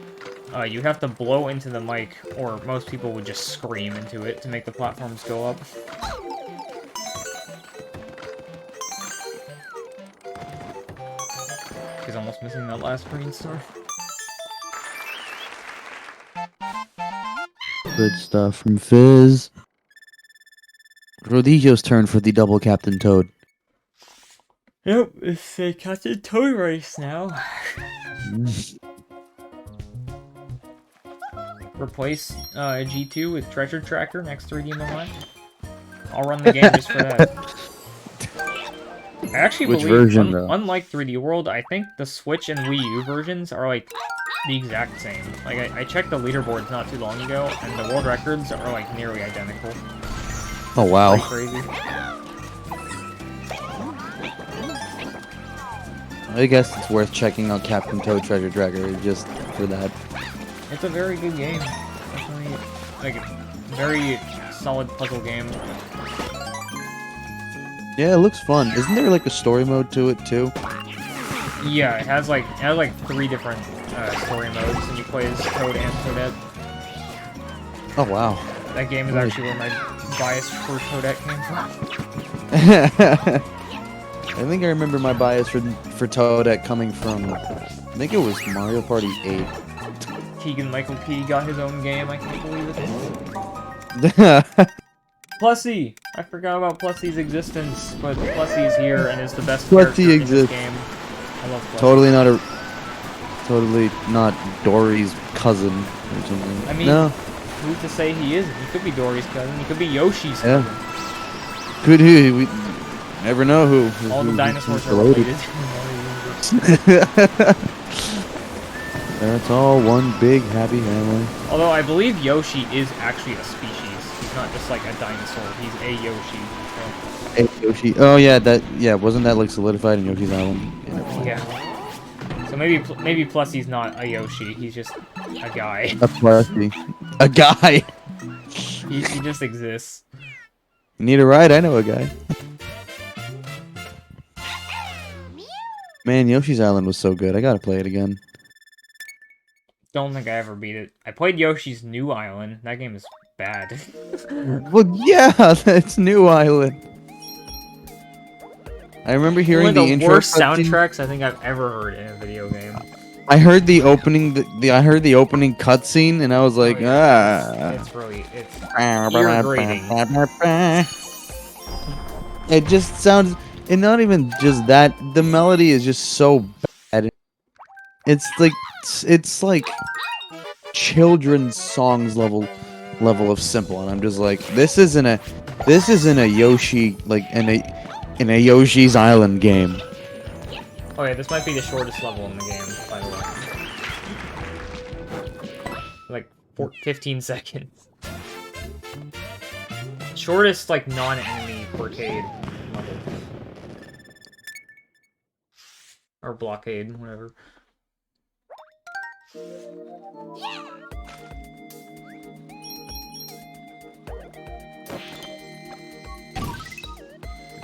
Speaker 1: you have to blow into the mic, or most people would just scream into it to make the platforms go up. He's almost missing that last green star.
Speaker 2: Good stuff from Fizz. Rodillo's turn for the double Captain Toad.
Speaker 1: Yep, it's a Captain Toad race now. Replace G2 with Treasure Tracker next 3D Milan. I'll run the game just for that. I actually
Speaker 2: Which
Speaker 1: believe,
Speaker 2: version, though?
Speaker 1: unlike 3D World, I think the Switch and Wii U versions are like the exact same. Like I checked the leaderboards not too long ago, and the world records are like nearly identical.
Speaker 2: Oh wow.
Speaker 1: Pretty crazy.
Speaker 2: I guess it's worth checking out Captain Toad Treasure Tracker just for that.
Speaker 1: It's a very good game. Definitely, like, very solid puzzle game.
Speaker 2: Yeah, it looks fun. Isn't there like a story mode to it too?
Speaker 1: Yeah, it has like 3 different story modes, and you play as Toad and Toadette.
Speaker 2: Oh wow.
Speaker 1: That game is actually where my bias for Toadette came from.
Speaker 2: I think I remember my bias for Toadette coming from, I think it was Mario Party 8.
Speaker 1: Keegan Michael Key got his own game, I can't believe it. Plussy! I forgot about Plussy's existence, but Plussy's here and is the best character
Speaker 2: Plussy
Speaker 1: in this
Speaker 2: exists.
Speaker 1: game. I love Plussy.
Speaker 2: Totally not Dory's cousin or something.
Speaker 1: I mean,
Speaker 2: no.
Speaker 1: who's to say he isn't? He could be Dory's cousin, he could be Yoshi's
Speaker 2: Yeah.
Speaker 1: cousin.
Speaker 2: Could he? We never know who.
Speaker 1: All the
Speaker 2: who-
Speaker 1: dinosaurs
Speaker 2: who's
Speaker 1: are related.
Speaker 2: That's all one big happy family.
Speaker 1: Although I believe Yoshi is actually a species. He's not just like a dinosaur. He's a Yoshi.
Speaker 2: Hey, Yoshi. Oh yeah, wasn't that like solidified in Yoshi's Island?
Speaker 1: Yeah. So maybe Plussy's not a Yoshi. He's just a guy.
Speaker 2: A Plushie. A guy.
Speaker 1: He just exists.
Speaker 2: You need a ride? I know a guy. Man, Yoshi's Island was so good. I gotta play it again.
Speaker 1: Don't think I ever beat it. I played Yoshi's New Island. That game is bad.
Speaker 2: Well, yeah, that's New Island. I remember hearing
Speaker 1: One of the
Speaker 2: intro
Speaker 1: worst
Speaker 2: cutscene.
Speaker 1: soundtracks I think I've ever heard in a video game.
Speaker 2: I heard the opening. I heard the opening cutscene, and I was like,
Speaker 1: Oh, yeah,
Speaker 2: ah.
Speaker 1: It's really ear-grating.
Speaker 2: It just sounds, and not even just that. The melody is just so bad. It's like children's songs level of simple, and I'm just like, this isn't a Yoshi like in a Yoshi's Island game.
Speaker 1: Oh yeah, this might be the shortest level in the game, by the way. Like 15 seconds. Shortest, like, non-enemy arcade level. Or blockade, whatever.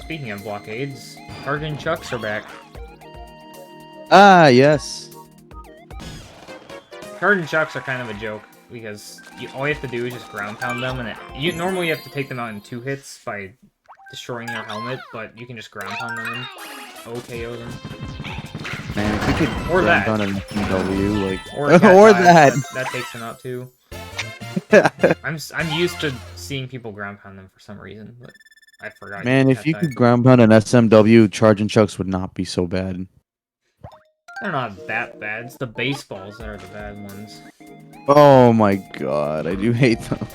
Speaker 1: Speaking of blockades, Target and Chucks are back.
Speaker 2: Ah, yes.
Speaker 1: Target and Chucks are kind of a joke because all you have to do is just ground pound them, and you normally have to take them out in 2 hits by destroying their helmet, but you can just ground pound them and OKO them.
Speaker 2: Man, if we could
Speaker 1: Or that.
Speaker 2: on an FMW, like,
Speaker 1: Or, a cat
Speaker 2: or
Speaker 1: dive,
Speaker 2: that.
Speaker 1: that takes them out too. I'm used to seeing people ground pound them for some reason, but I forgot.
Speaker 2: Man, if
Speaker 1: cat
Speaker 2: you
Speaker 1: dive.
Speaker 2: could ground pound an SMW, Charging Chucks would not be so bad.
Speaker 1: They're not that bad. It's the baseballs that are the bad ones.
Speaker 2: Oh my god, I do hate them.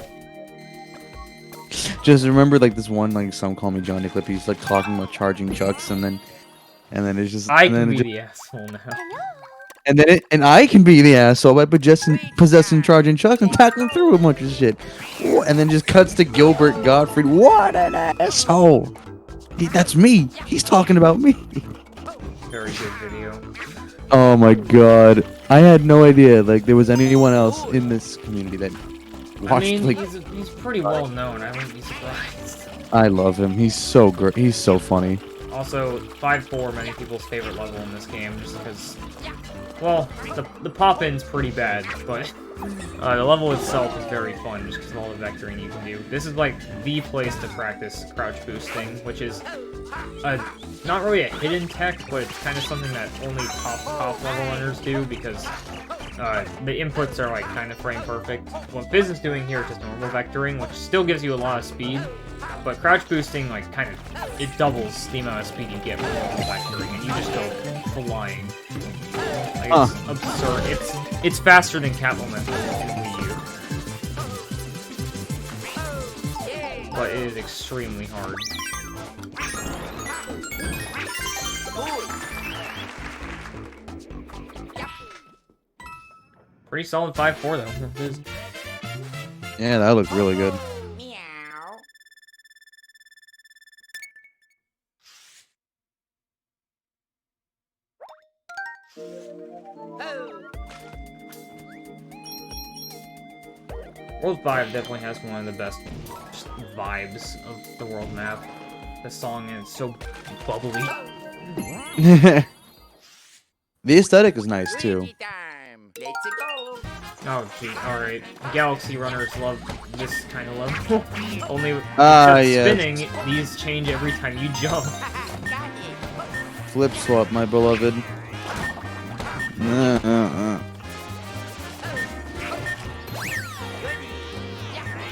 Speaker 2: Just remember, like, this one, like, some call me Johnny clip. He's like talking about Charging Chucks, and then it's just.
Speaker 1: I
Speaker 2: and
Speaker 1: can
Speaker 2: then
Speaker 1: be
Speaker 2: it just,
Speaker 1: the asshole now.
Speaker 2: and I can be the asshole by possessing Charging Chucks and tackling through a bunch of shit. And then just cuts to Gilbert Gottfried. What an asshole! That's me. He's talking about me.
Speaker 1: Very good video.
Speaker 2: Oh my god. I had no idea like there was anyone else in this community that watched
Speaker 1: I mean,
Speaker 2: like
Speaker 1: he's pretty well known. I wouldn't be surprised.
Speaker 2: I love him. He's so great. He's so funny.
Speaker 1: Also, 5-4, many people's favorite level in this game, just because, well, the pop-in's pretty bad, but the level itself is very fun, just because of all the vectoring you can do. This is, like, the place to practice crouch boosting, which is not really a hidden tech, but it's kind of something that only top level runners do, because the inputs are, like, kind of frame perfect. What Fizz is doing here is just normal vectoring, which still gives you a lot of speed, but crouch boosting, like, kind of, it doubles the amount of speed you get with normal vectoring, and you just go flying. Like, it's absurd. It's faster than Catwoman in Wii U. But it is extremely hard. Pretty solid 5-4 though.
Speaker 2: Yeah, that looked really good.
Speaker 1: World 5 definitely has one of the best vibes of the world map. The song is so bubbly.
Speaker 2: The aesthetic is nice too.
Speaker 1: Oh gee, alright. Galaxy runners love this kind of level. Only
Speaker 2: yes.
Speaker 1: spinning, these change every time you jump.
Speaker 2: Flip swap, my beloved.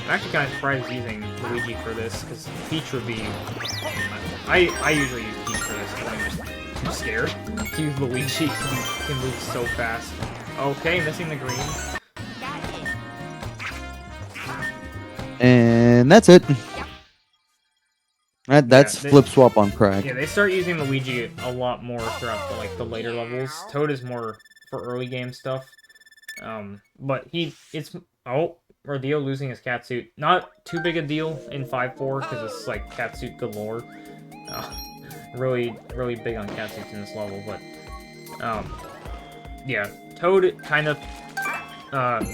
Speaker 1: I'm actually kind of surprised using Luigi for this, because Peach would be... I usually use Peach for this, because I'm just too scared to use Luigi, because he can move so fast. Okay, missing the green.
Speaker 2: And that's it. That's
Speaker 1: Yeah,
Speaker 2: flip swap on crack.
Speaker 1: Yeah, they start using Luigi a lot more throughout the later levels. Toad is more for early game stuff. But Rodillo losing his catsuit. Not too big a deal in 5-4 because it's like catsuit galore. Really, really big on catsuits in this level, but yeah, Toad kind of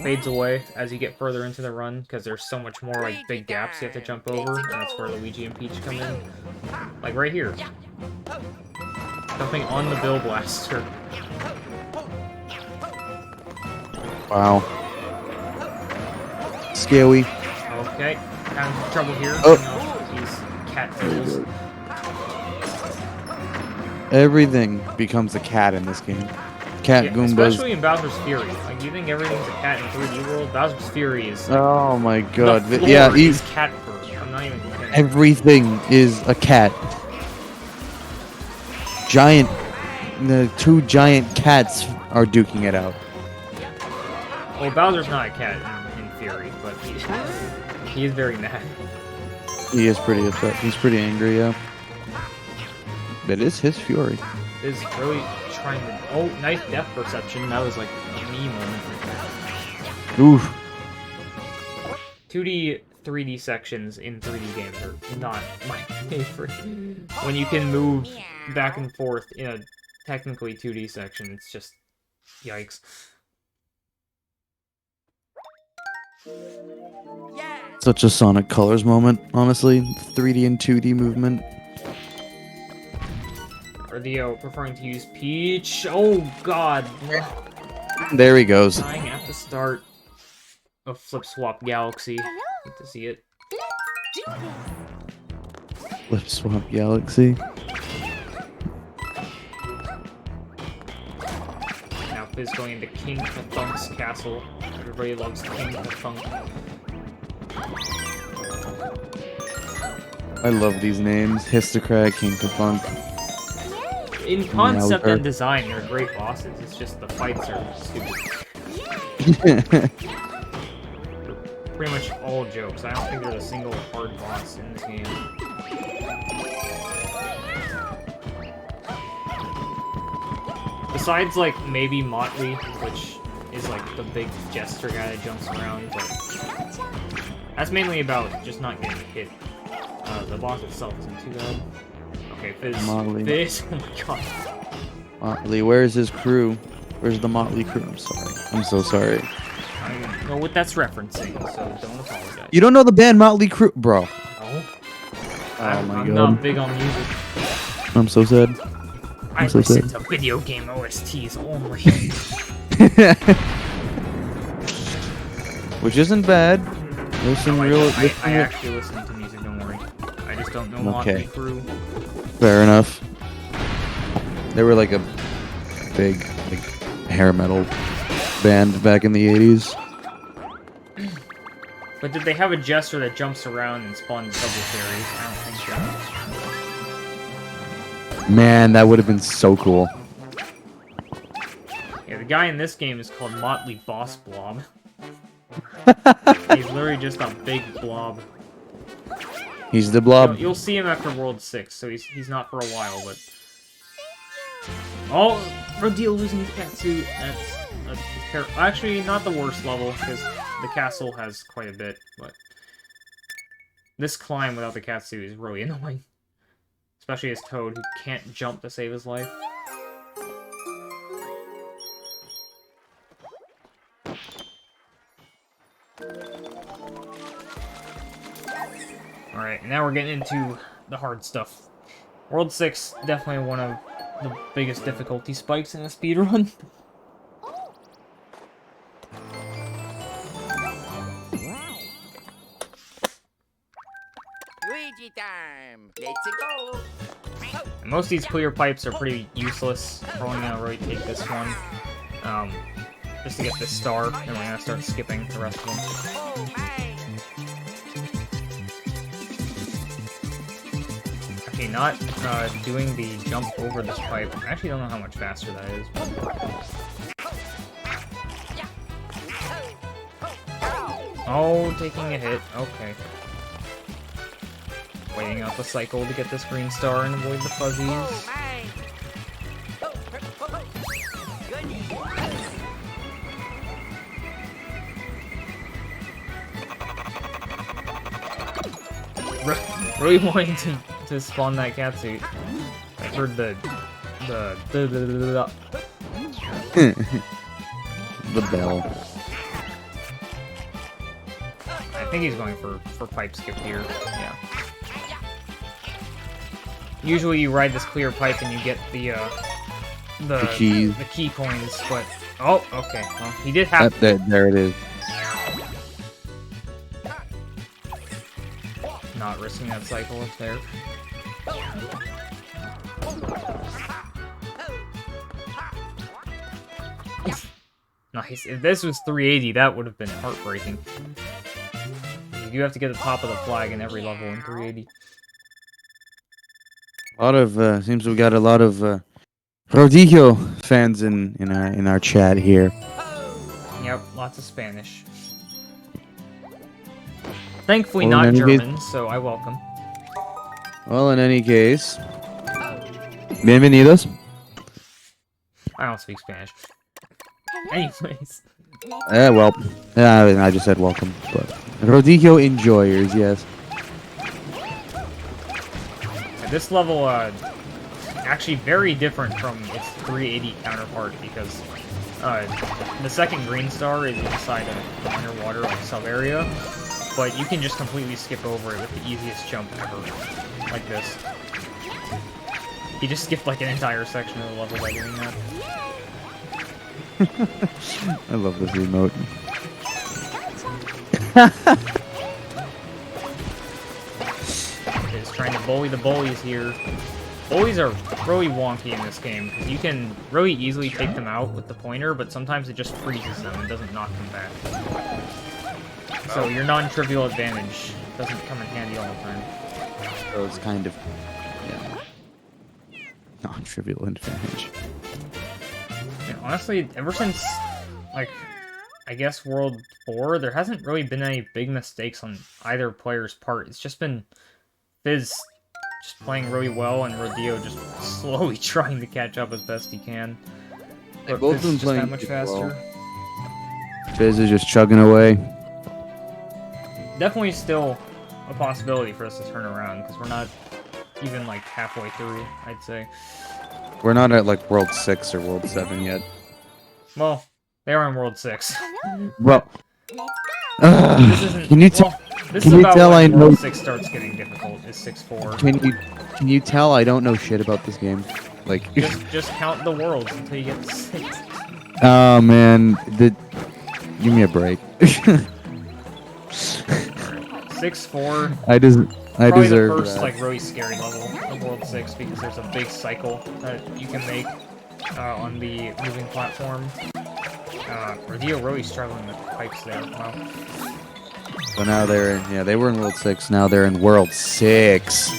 Speaker 1: fades away as you get further into the run because there's so much more like big gaps you have to jump over, and that's where Luigi and Peach come in. Like right here, jumping on the Bill Blaster.
Speaker 2: Wow. Scary.
Speaker 1: Okay, kind of trouble here.
Speaker 2: Oh.
Speaker 1: These cat tools.
Speaker 2: Everything becomes a cat in this game. Cat
Speaker 1: Yeah,
Speaker 2: Goombas.
Speaker 1: especially in Bowser's Fury. Like, you think everything's a cat in 3D world? Bowser's Fury is...
Speaker 2: Oh my god.
Speaker 1: The floor
Speaker 2: Yeah,
Speaker 1: is cat fur. I'm not even kidding.
Speaker 2: everything is a cat. The two giant cats are duking it out.
Speaker 1: Well, Bowser's not a cat in Fury, but he is very mad.
Speaker 2: He is pretty upset. He's pretty angry, yeah. It is his fury.
Speaker 1: Is really trying to... Oh, nice depth perception. That was like a me moment.
Speaker 2: Oof.
Speaker 1: 2D, 3D sections in 3D games are not my favorite. When you can move back and forth in a technically 2D section, it's just... yikes.
Speaker 2: Such a Sonic Colors moment, honestly. 3D and 2D movement.
Speaker 1: Rodillo preferring to use Peach. Oh god.
Speaker 2: There he goes.
Speaker 1: Dying at the start of Flip Swap Galaxy. Get to see it.
Speaker 2: Flip Swap Galaxy.
Speaker 1: Now Fizz going into King Thunk's castle. Everybody loves King Thunk.
Speaker 2: I love these names. Histocrat, King Funk.
Speaker 1: In concept
Speaker 2: Meowder.
Speaker 1: and design, they're great bosses. It's just the fights are stupid. Pretty much all jokes. I don't think there's a single hard boss in this game. Besides, like, maybe Motley, which is, like, the big jester guy that jumps around, but that's mainly about just not getting hit. The boss itself isn't too bad. Okay, Fizz.
Speaker 2: Motley.
Speaker 1: Fizz, oh my god.
Speaker 2: Motley, where's his crew? Where's the Motley crew? I'm sorry. I'm so sorry.
Speaker 1: I don't know what that's referencing, so don't apologize.
Speaker 2: You don't know the band Motley Crue? Bro.
Speaker 1: No.
Speaker 2: Oh my
Speaker 1: I'm
Speaker 2: god.
Speaker 1: not big on music.
Speaker 2: I'm so sad.
Speaker 1: I
Speaker 2: so
Speaker 1: listen
Speaker 2: sad.
Speaker 1: to video game OSTs only.
Speaker 2: Which isn't bad. There's some real.
Speaker 1: I actually listen to music, don't worry. I just don't know
Speaker 2: Okay.
Speaker 1: Motley Crue.
Speaker 2: Fair enough. They were like a big like hair metal band back in the 80s.
Speaker 1: But did they have a jester that jumps around and spawns double fairies? I don't think so.
Speaker 2: Man, that would have been so cool.
Speaker 1: Yeah, the guy in this game is called Motley Boss Blob. He's literally just a big blob.
Speaker 2: He's the blob.
Speaker 1: You'll see him after World 6, so he's not for a while, but... Oh! Rodillo losing his catsuit. That's actually not the worst level, because the castle has quite a bit, but... This climb without the catsuit is really annoying. Especially as Toad, who can't jump to save his life. Alright, now we're getting into the hard stuff. World 6, definitely one of the biggest difficulty spikes in a speedrun.
Speaker 5: Luigi time! Let's go!
Speaker 1: And most of these clear pipes are pretty useless. We're only gonna really take this one. Just to get this star, and we're gonna start skipping the rest of them.
Speaker 5: Oh my!
Speaker 1: Actually, not doing the jump over this pipe. I actually don't know how much faster that is. Oh, taking a hit. Okay. Waiting out the cycle to get this green star and avoid the fuzzies.
Speaker 5: Oh my! Goody!
Speaker 1: Really wanting to spawn that catsuit. I heard the
Speaker 2: bell.
Speaker 1: I think he's going for pipe skip here. Yeah. Usually you ride this clear pipe and you get the
Speaker 2: keys.
Speaker 1: the key coins, but oh, okay. Well, he did have
Speaker 2: There it is.
Speaker 1: not risking that cycle if there. Nice. If this was 380, that would have been heartbreaking. You do have to get the top of the flag in every level in 380.
Speaker 2: A lot of seems we got a lot of Rodillo fans in our chat here.
Speaker 1: Yep, lots of Spanish. Thankfully
Speaker 2: Well,
Speaker 1: not
Speaker 2: in any
Speaker 1: German, so I welcome.
Speaker 2: Well, in any case, bienvenidos.
Speaker 1: I don't speak Spanish. Anyways.
Speaker 2: Well, I just said welcome, but Rodillo enjoyers, yes.
Speaker 1: This level, actually very different from its 380 counterpart because the second green star is inside the underwater sub area, but you can just completely skip over it with the easiest jump ever, like this. You just skipped like an entire section of the level by doing that.
Speaker 2: I love this remote.
Speaker 1: It's trying to bully the bullies here. Bullies are really wonky in this game, because you can really easily take them out with the pointer, but sometimes it just freezes them and doesn't knock them back. So your non-trivial advantage doesn't come in handy all the time.
Speaker 2: So it's kind of, yeah, non-trivial advantage.
Speaker 1: Yeah, honestly, ever since, like, I guess World 4, there hasn't really been any big mistakes on either player's part. It's just been Fizz just playing really well and Rodillo just slowly trying to catch up as best he can. But
Speaker 2: both
Speaker 1: Fizz
Speaker 2: been
Speaker 1: is just that
Speaker 2: playing
Speaker 1: much
Speaker 2: pretty well.
Speaker 1: faster.
Speaker 2: Fizz is just chugging away.
Speaker 1: Definitely still a possibility for us to turn around, because we're not even, like, halfway through, I'd say.
Speaker 2: We're not at like World 6 or World 7 yet.
Speaker 1: Well, they are in World 6.
Speaker 2: Well,
Speaker 1: This isn't...
Speaker 2: can you tell?
Speaker 1: well, This
Speaker 2: Can
Speaker 1: is
Speaker 2: you
Speaker 1: about
Speaker 2: tell
Speaker 1: when
Speaker 2: I know-
Speaker 1: World 6 starts getting difficult, is 6-4.
Speaker 2: Can you tell I don't know shit about this game? Like,
Speaker 1: Just count the worlds until you get to 6.
Speaker 2: oh man, give me a break.
Speaker 1: 6-4.
Speaker 2: I
Speaker 1: Probably
Speaker 2: deserve
Speaker 1: the first
Speaker 2: that.
Speaker 1: like really scary level of World 6 because there's a big cycle that you can make on the moving platform. Rodillo really struggling with pipes there. Wow.
Speaker 2: So now they were in World 6. Now they're in World 6.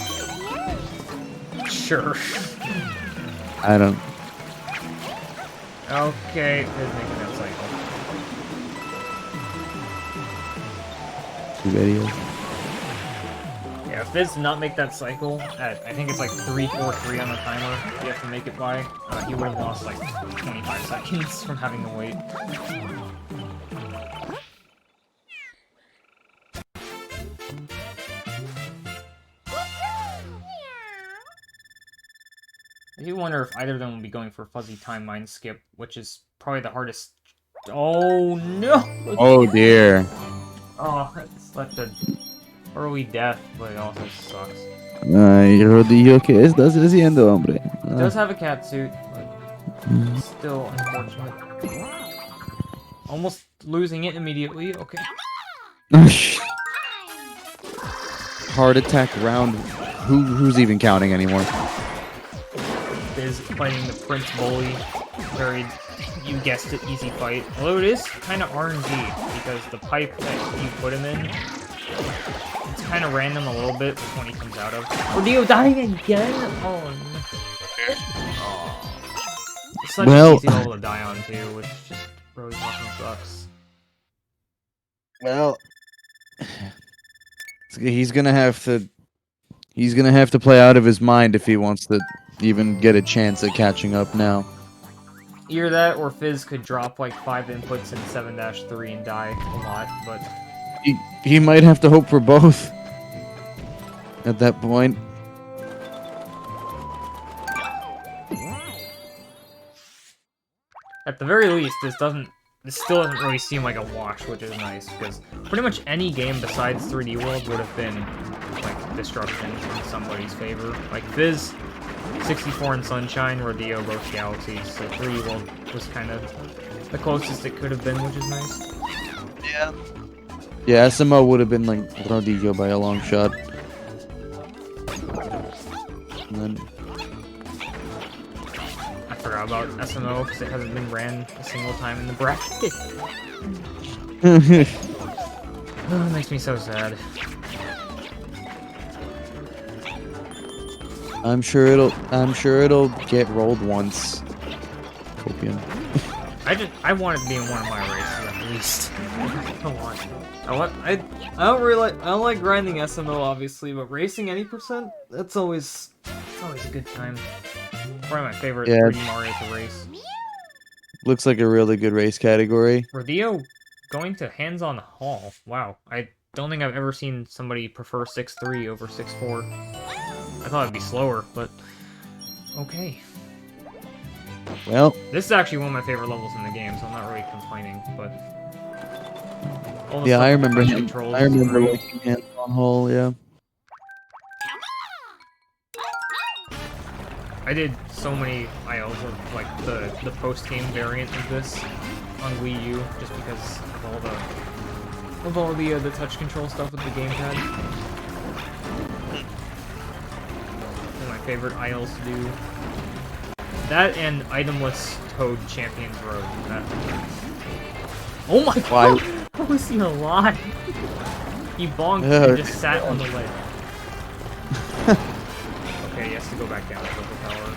Speaker 1: Sure.
Speaker 2: I don't.
Speaker 1: Okay, Fizz making that cycle.
Speaker 2: Two videos.
Speaker 1: Yeah, if Fizz did not make that cycle at, I think it's like 3-4-3 on the timer you have to make it by, he would have lost like 25 seconds from having to wait. I do wonder if either of them will be going for Fuzzy Time Mind Skip, which is probably the hardest. Oh no!
Speaker 2: Oh dear.
Speaker 1: Oh, it's like a early death, but it also sucks.
Speaker 2: Ay, Rodillo, ¿qué estás haciendo, hombre?
Speaker 1: It does have a cat suit, but still unfortunate. Almost losing it immediately. Okay.
Speaker 2: Heart attack round. Who's even counting anymore?
Speaker 1: Fizz fighting the Prince Bully. Very, you guessed it, easy fight. Although it is kind of RNG, because the pipe that you put him in, it's kind of random a little bit when he comes out of. Rodillo dying again? Oh no. It's such an easy level to die on too, which just really fucking sucks.
Speaker 2: Well, he's gonna have to play out of his mind if he wants to even get a chance at catching up now.
Speaker 1: Either that, or Fizz could drop like 5 inputs in 7-3 and die a lot, but
Speaker 2: He might have to hope for both at that point.
Speaker 1: at the very least, this still doesn't really seem like a wash, which is nice, because pretty much any game besides 3D World would have been like destruction in somebody's favor. Like Fizz, 64 and Sunshine, Rodillo, both Galaxies, so 3D World was kind of the closest it could have been, which is nice.
Speaker 2: Yeah. Yeah, SMO would have been like Rodillo by a long shot. And then
Speaker 1: I forgot about SMO because it hasn't been ran a single time in the bracket. Oh, it makes me so sad.
Speaker 2: I'm sure it'll get rolled once. Copium.
Speaker 1: I want it to be in one of my races at least. I don't like grinding SMO obviously, but racing any percent, it's always a good time. Probably my favorite 3D Mario to race.
Speaker 2: Looks like a really good race category.
Speaker 1: Rodillo going to hands-on haul. Wow, I don't think I've ever seen somebody prefer 6-3 over 6-4. I thought it'd be slower, but okay.
Speaker 2: Well,
Speaker 1: This is actually one of my favorite levels in the game, so I'm not really complaining, but all the
Speaker 2: yeah,
Speaker 1: stuff
Speaker 2: I
Speaker 1: with the
Speaker 2: remember.
Speaker 1: touch controls
Speaker 2: I
Speaker 1: is
Speaker 2: remember
Speaker 1: great.
Speaker 2: liking hands on hole. Yeah.
Speaker 1: I did so many ILs of like the post-game variant of this on Wii U, just because of all the touch control stuff with the gamepad. One of my favorite ILs to do. That and itemless Toad Champions Road. Oh my god! How was he alive? He bonked and just sat on the ledge. Okay, he has to go back down to the propeller.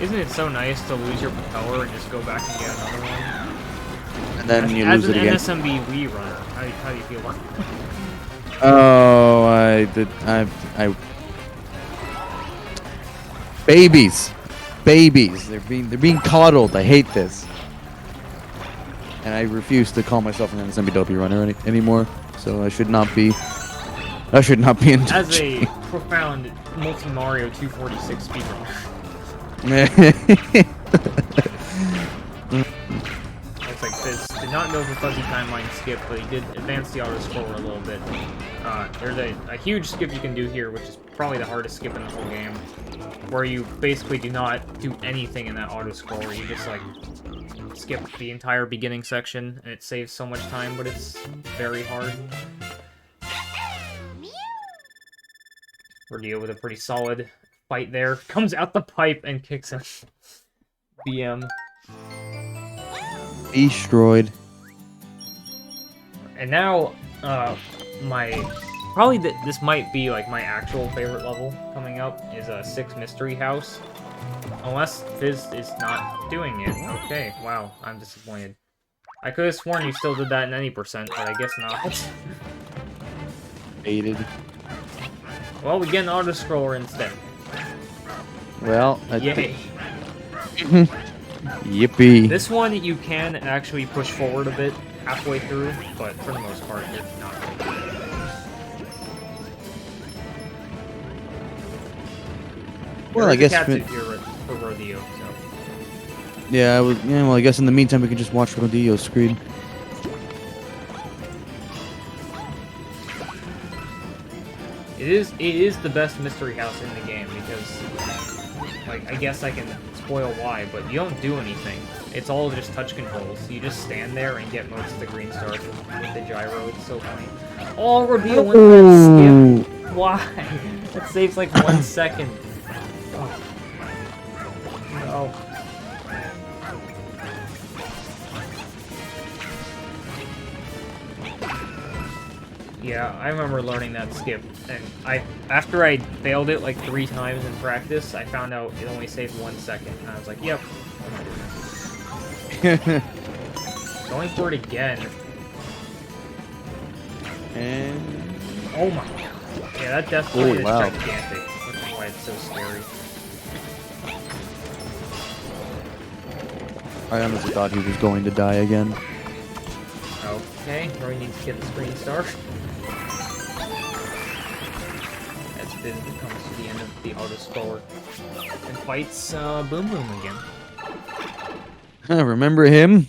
Speaker 1: Isn't it so nice to lose your propeller and just go back and get another one?
Speaker 2: And then you lose it again.
Speaker 1: As an NSMB Wii runner, how do you feel about that?
Speaker 2: Oh, babies. They're being coddled. I hate this. And I refuse to call myself an NSMBW runner anymore. So I should not be. In touch.
Speaker 1: As a profound multi Mario 246 speedrunner. did not go for fuzzy timeline skip, but he did advance the auto scroller a little bit. There's a huge skip you can do here, which is probably the hardest skip in the whole game, where you basically do not do anything in that auto scroller. You just like skip the entire beginning section, and it saves so much time, but it's very hard. Rodillo with a pretty solid fight there. Comes out the pipe and kicks him. BM.
Speaker 2: Destroyed.
Speaker 1: And now, this might be like my actual favorite level coming up is a 6 Mystery House. Unless Fizz is not doing it. Okay, wow, I'm disappointed. I could have sworn you still did that in any percent, but I guess not.
Speaker 2: Baited.
Speaker 1: Well, we get an auto scroller instead.
Speaker 2: Well,
Speaker 1: Yay.
Speaker 2: Yippee.
Speaker 1: This one you can actually push forward a bit halfway through, but for the most part, it's not really good.
Speaker 2: Well,
Speaker 1: There
Speaker 2: I
Speaker 1: is a
Speaker 2: guess
Speaker 1: catsuit here for Rodillo, so.
Speaker 2: yeah, well, I guess in the meantime we can just watch Rodillo's screen.
Speaker 1: It is the best mystery house in the game because, like, I guess I can spoil why, but you don't do anything. It's all just touch controls. You just stand there and get most of the green stars with the gyro. It's so funny. Oh, Rodillo went for that skip. Why? That saves like 1 second. Oh. No. Yeah, I remember learning that skip, and after I failed it like 3 times in practice, I found out it only saved 1 second, and I was like, yep, I'm not doing this. Going for it again.
Speaker 2: And
Speaker 1: Oh my god. Yeah, that death point is
Speaker 2: wow.
Speaker 1: gigantic, which is why it's so scary.
Speaker 2: I honestly thought he was going to die again.
Speaker 1: Okay, Roy needs to get the green star. As Fizz comes to the end of the auto scroller and fights Boom Boom again.
Speaker 2: Remember him?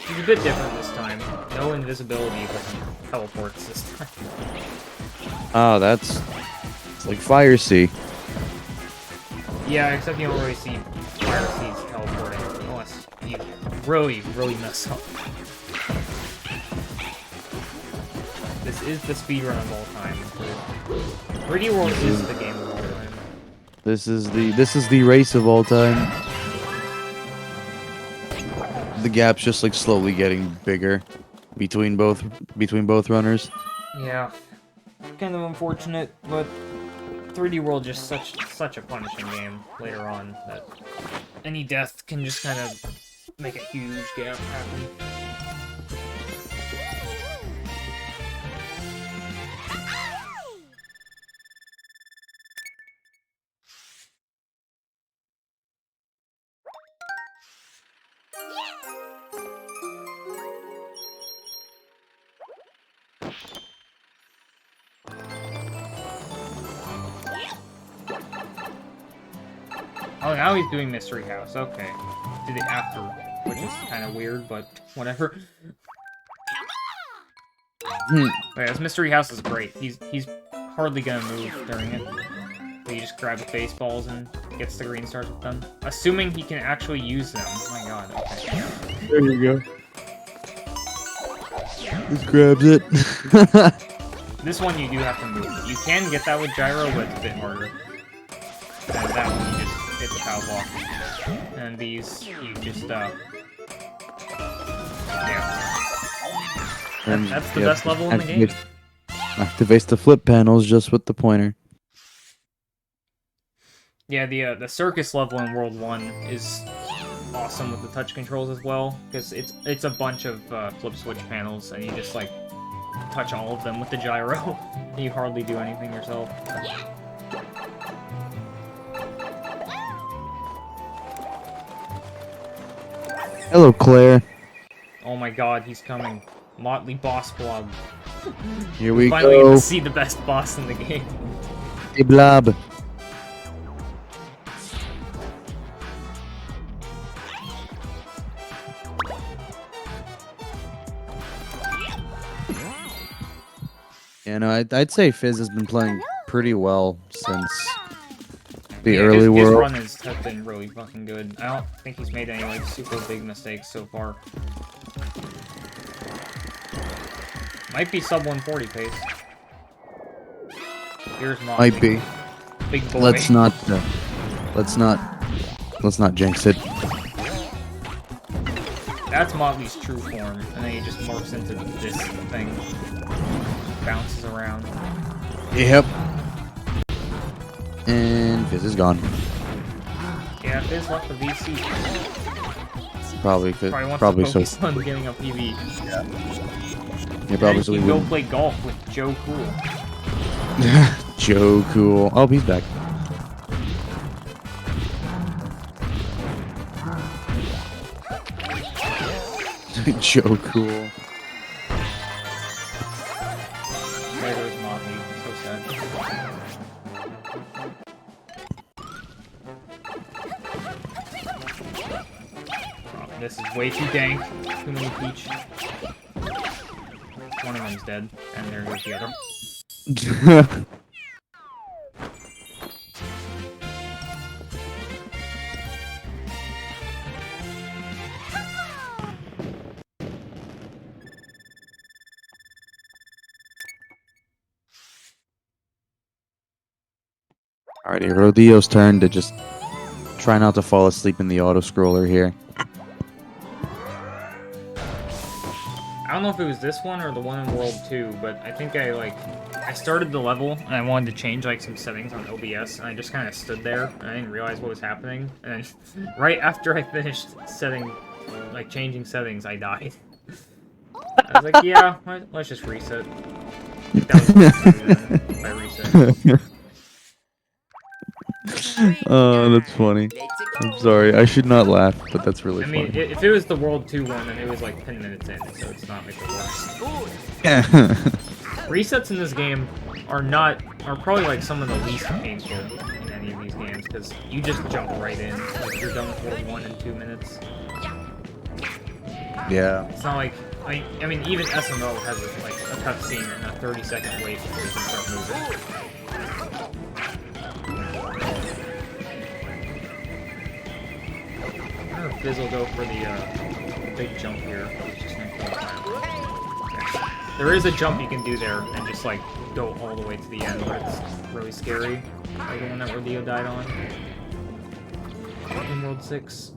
Speaker 1: He's a bit different this time. No invisibility, but teleports this time.
Speaker 2: Oh, it's like Fire Sea.
Speaker 1: Yeah, except you don't really see Fire Seeds teleporting, unless you really, really mess up. This is the speedrun of all time. 3D World is the game of all time.
Speaker 2: This is the race of all time. The gap's just like slowly getting bigger between both runners.
Speaker 1: Yeah, kind of unfortunate, but 3D World just such a punishing game later on that any death can just kind of make a huge gap happen. Oh, now he's doing Mystery House. Okay. Did it after, which is kind of weird, but whatever. Wait, this Mystery House is great. He's hardly gonna move during it. So he just grabs baseballs and gets the green stars with them. Assuming he can actually use them. Oh my god, okay.
Speaker 2: There you go. Just grabs it.
Speaker 1: This one you do have to move. You can get that with gyro, but it's a bit harder. And that one you just hit the power block. And these, you just, yeah. That's the best level in the game.
Speaker 2: Activates the flip panels just with the pointer.
Speaker 1: Yeah, the circus level in World 1 is awesome with the touch controls as well, because it's a bunch of flip switch panels, and you just, like, touch all of them with the gyro. You hardly do anything yourself.
Speaker 2: Hello, Claire.
Speaker 1: Oh my god, he's coming. Motley Boss Blob.
Speaker 2: Here we
Speaker 1: Finally
Speaker 2: go.
Speaker 1: get to see the best boss in the game.
Speaker 2: Hey, Blob. Yeah, no, I'd say Fizz has been playing pretty well since the
Speaker 1: Yeah,
Speaker 2: early
Speaker 1: his
Speaker 2: world.
Speaker 1: run has been really fucking good. I don't think he's made any like super big mistakes so far. Might be sub 140 pace. Here's Motley.
Speaker 2: Might be.
Speaker 1: Big boy.
Speaker 2: Let's not jinx it.
Speaker 1: That's Motley's true form, and then he just morphs into this thing. Bounces around.
Speaker 2: Yep. And Fizz is gone.
Speaker 1: Yeah, Fizz left the VC.
Speaker 2: Probably
Speaker 1: Probably wants to
Speaker 2: so.
Speaker 1: focus on getting a PV.
Speaker 2: Yeah, probably so.
Speaker 1: He
Speaker 2: We
Speaker 1: go
Speaker 2: wouldn't.
Speaker 1: play golf with Joe Cool.
Speaker 2: Joe Cool. Oh, he's back. Joe Cool.
Speaker 1: There goes Motley. So sad. Oh, this is way too dank. Too many peach. One of them's dead, and there goes the other.
Speaker 2: Alrighty, Rodillo's turn to just try not to fall asleep in the auto scroller here.
Speaker 1: I don't know if it was this one or the one in World 2, but I think I started the level and I wanted to change like some settings on OBS, and I just kind of stood there and I didn't realize what was happening. And then right after I finished changing settings, I died. I was like, yeah, let's just reset. That was my reset.
Speaker 2: Oh, that's funny. I'm sorry. I should not laugh, but that's really
Speaker 1: I mean,
Speaker 2: funny.
Speaker 1: if it was the World 2 one, then it was like 10 minutes in, so it's not like the worst. Resets in this game are probably like some of the least painful in any of these games, because you just jump right in. Like, you're done with World 1 in 2 minutes.
Speaker 2: Yeah.
Speaker 1: It's not like, I mean, even SMO has like a cutscene and a 30-second wait before you can start moving. I wonder if Fizz will go for the big jump here. He's just gonna kill time. Okay. There is a jump you can do there and just like go all the way to the end, but it's really scary. Like the one that Rodillo died on in World 6.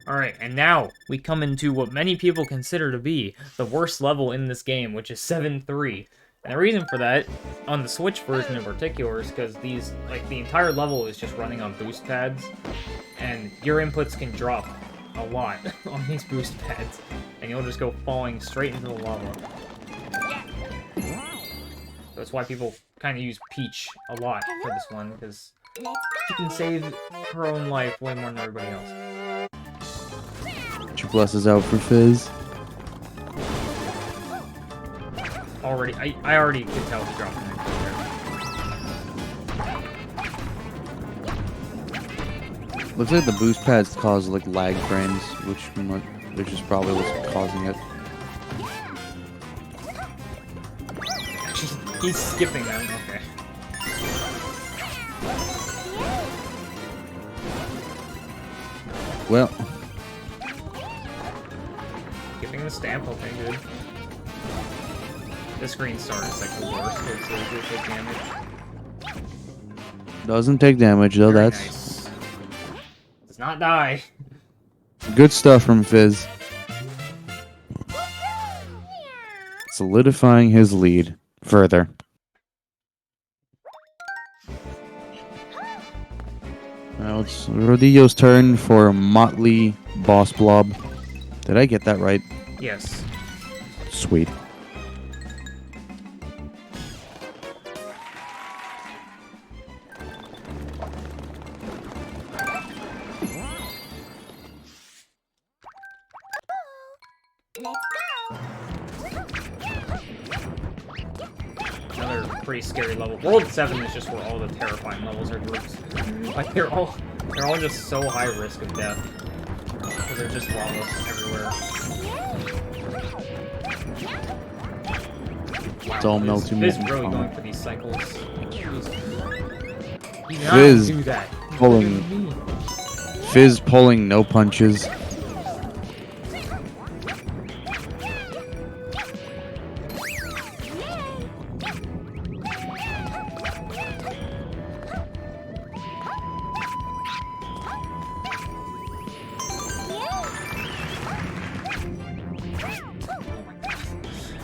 Speaker 1: Alright, and now we come into what many people consider to be the worst level in this game, which is 7-3. And the reason for that, on the Switch version in particular, is because these, like, the entire level is just running on boost pads, and your inputs can drop a lot on these boost pads, and you'll just go falling straight into the lava. That's why people kind of use Peach a lot for this one, because she can save her own life way more than everybody else.
Speaker 2: Your blesses out for Fizz.
Speaker 1: I already could tell he dropped an input there.
Speaker 2: Looks like the boost pads cause like lag frames, which is probably what's causing it.
Speaker 1: He's skipping them, okay.
Speaker 2: Well,
Speaker 1: Skipping the stamp, okay, good. This green star is like the worst, because they do take damage.
Speaker 2: doesn't take damage though.
Speaker 1: Very
Speaker 2: That's
Speaker 1: nice. Does not die.
Speaker 2: good stuff from Fizz. Solidifying his lead further. Now it's Rodillo's turn for Motley Boss Blob. Did I get that right?
Speaker 1: Yes.
Speaker 2: Sweet.
Speaker 1: Another pretty scary level. World 7 is just where all the terrifying levels are grouped. Like they're all just so high risk of death. because there's just lava everywhere.
Speaker 2: It's all melting.
Speaker 1: Fizz really going for these cycles. He's not
Speaker 2: Fizz
Speaker 1: do that. He's
Speaker 2: pulling.
Speaker 1: doing me.
Speaker 2: Fizz pulling no punches.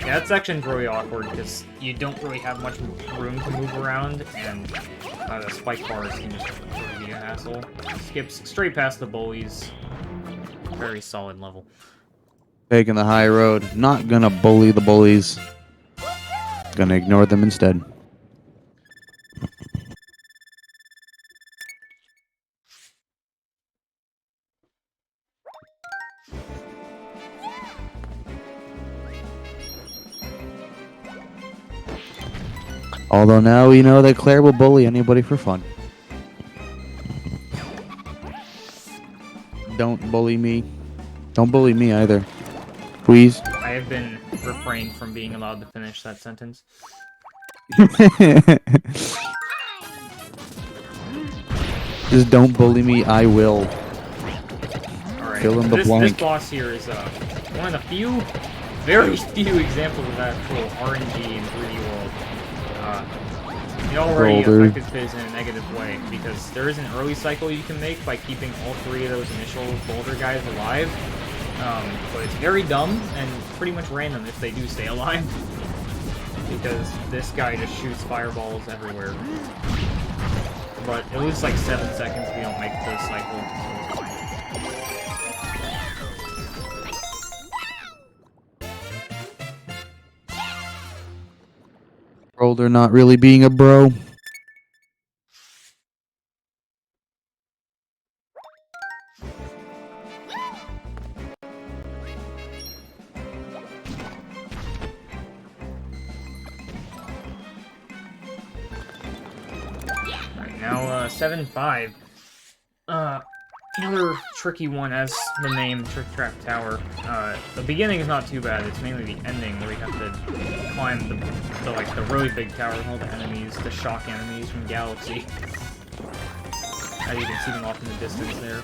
Speaker 1: Yeah, that section's really awkward because you don't really have much room to move around, and the spike bars can just really be a hassle. Skips straight past the bullies. Very solid level.
Speaker 2: Taking the high road. Not gonna bully the bullies. Gonna ignore them instead. Although now we know that Claire will bully anybody for fun. Don't bully me. Don't bully me either. Please.
Speaker 1: I have been refrained from being allowed to finish that sentence.
Speaker 2: Just don't bully me, I will.
Speaker 1: Alright,
Speaker 2: Fill in the
Speaker 1: this
Speaker 2: blank.
Speaker 1: boss here is one of the few, very few examples of actual RNG in 3D World. It already
Speaker 2: Boulder.
Speaker 1: affected Fizz in a negative way, because there is an early cycle you can make by keeping all three of those initial boulder guys alive. But it's very dumb and pretty much random if they do stay alive. Because this guy just shoots fireballs everywhere. But it loses like 7 seconds if you don't make the cycle, so it's fine.
Speaker 2: Boulder not really being a bro.
Speaker 1: Alright, now 7-5. Another tricky one, as the name Trick Trap Tower. The beginning is not too bad. It's mainly the ending where you have to climb the really big tower with all the enemies, the shock enemies from Galaxy. As you can see them off in the distance there.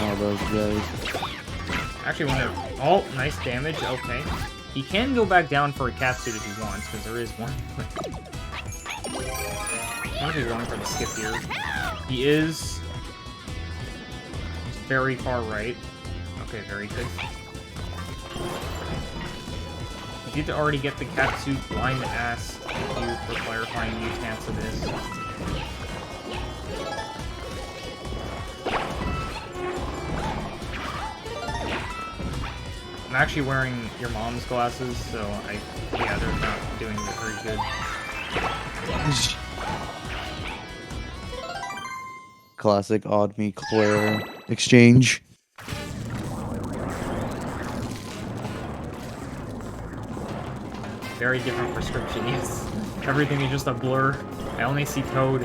Speaker 2: All those guys.
Speaker 1: Actually, oh, nice damage. Okay, he can go back down for a catsuit if he wants, because there is one. I wonder if he's going for the skip here. He is very far right. Okay, very good. You did already get the catsuit blind ass. Thank you for clarifying the chance of this. I'm actually wearing your mom's glasses, so yeah, they're not doing very good.
Speaker 2: Classic Odd Me Claire exchange.
Speaker 1: Very different prescription, yes. Everything is just a blur. I only see Toad.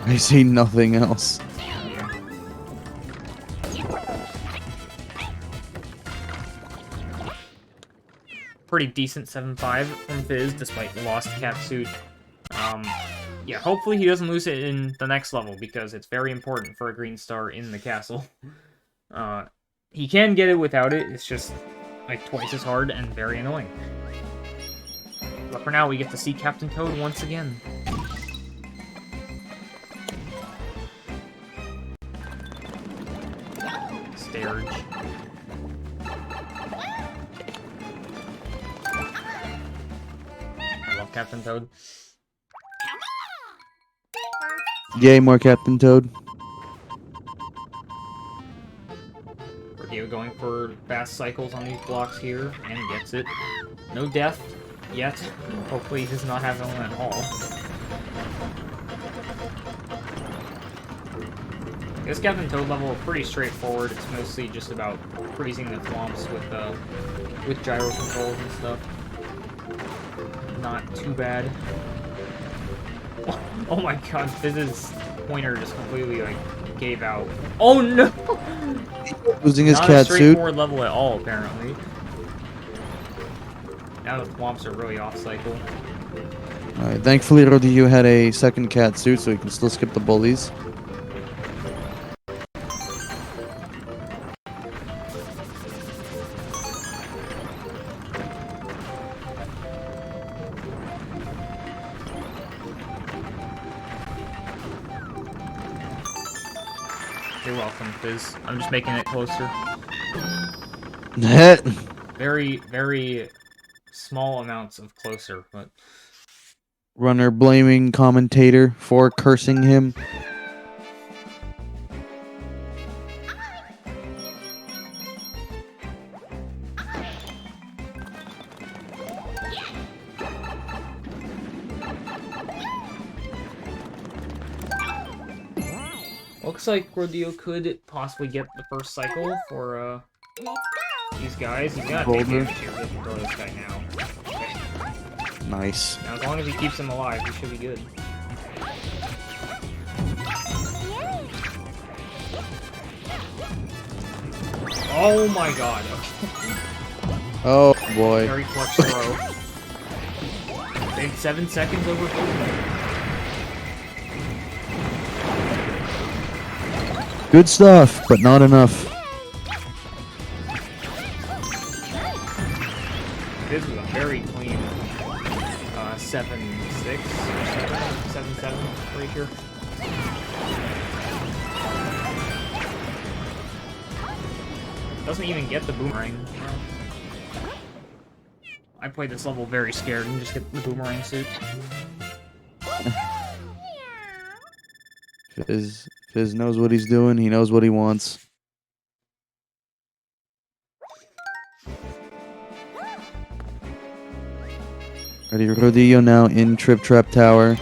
Speaker 2: I see nothing else.
Speaker 1: Pretty decent 7-5 from Fizz, despite the lost catsuit. Yeah, hopefully he doesn't lose it in the next level, because it's very important for a green star in the castle. He can get it without it, it's just like twice as hard and very annoying. But for now, we get to see Captain Toad once again. Starge. I love Captain Toad.
Speaker 2: Yay, more Captain Toad.
Speaker 1: Rodillo going for fast cycles on these blocks here, and gets it. No death yet. Hopefully he does not have one at all. This Captain Toad level is pretty straightforward. It's mostly just about freezing the thwomps with gyro controls and stuff. Not too bad. Oh my god, Fizz is pointer just completely like gave out. Oh no!
Speaker 2: Losing his
Speaker 1: Not a
Speaker 2: cat suit.
Speaker 1: straightforward level at all, apparently. Now the thwomps are really off cycle.
Speaker 2: Alright, thankfully Rodillo had a second cat suit, so he can still skip the bullies.
Speaker 1: You're welcome, Fizz. I'm just making it closer. Very, very small amounts of closer, but
Speaker 2: Runner blaming commentator for cursing him.
Speaker 1: looks like Rodillo could possibly get the first cycle for these guys. He's gonna take
Speaker 2: Boulder.
Speaker 1: damage here. He doesn't throw this guy now. Okay.
Speaker 2: Nice.
Speaker 1: Now, as long as he keeps him alive, he should be good. Oh my god.
Speaker 2: Oh boy.
Speaker 1: Very clutch throw. Saved 7 seconds over 4.
Speaker 2: Good stuff, but not enough.
Speaker 1: This was a very clean 7-6, 7-7, pretty sure. Doesn't even get the boomerang. I played this level very scared and just get the boomerang suit.
Speaker 2: Fizz knows what he's doing. He knows what he wants. Ready, Rodillo now in Trip Trap Tower.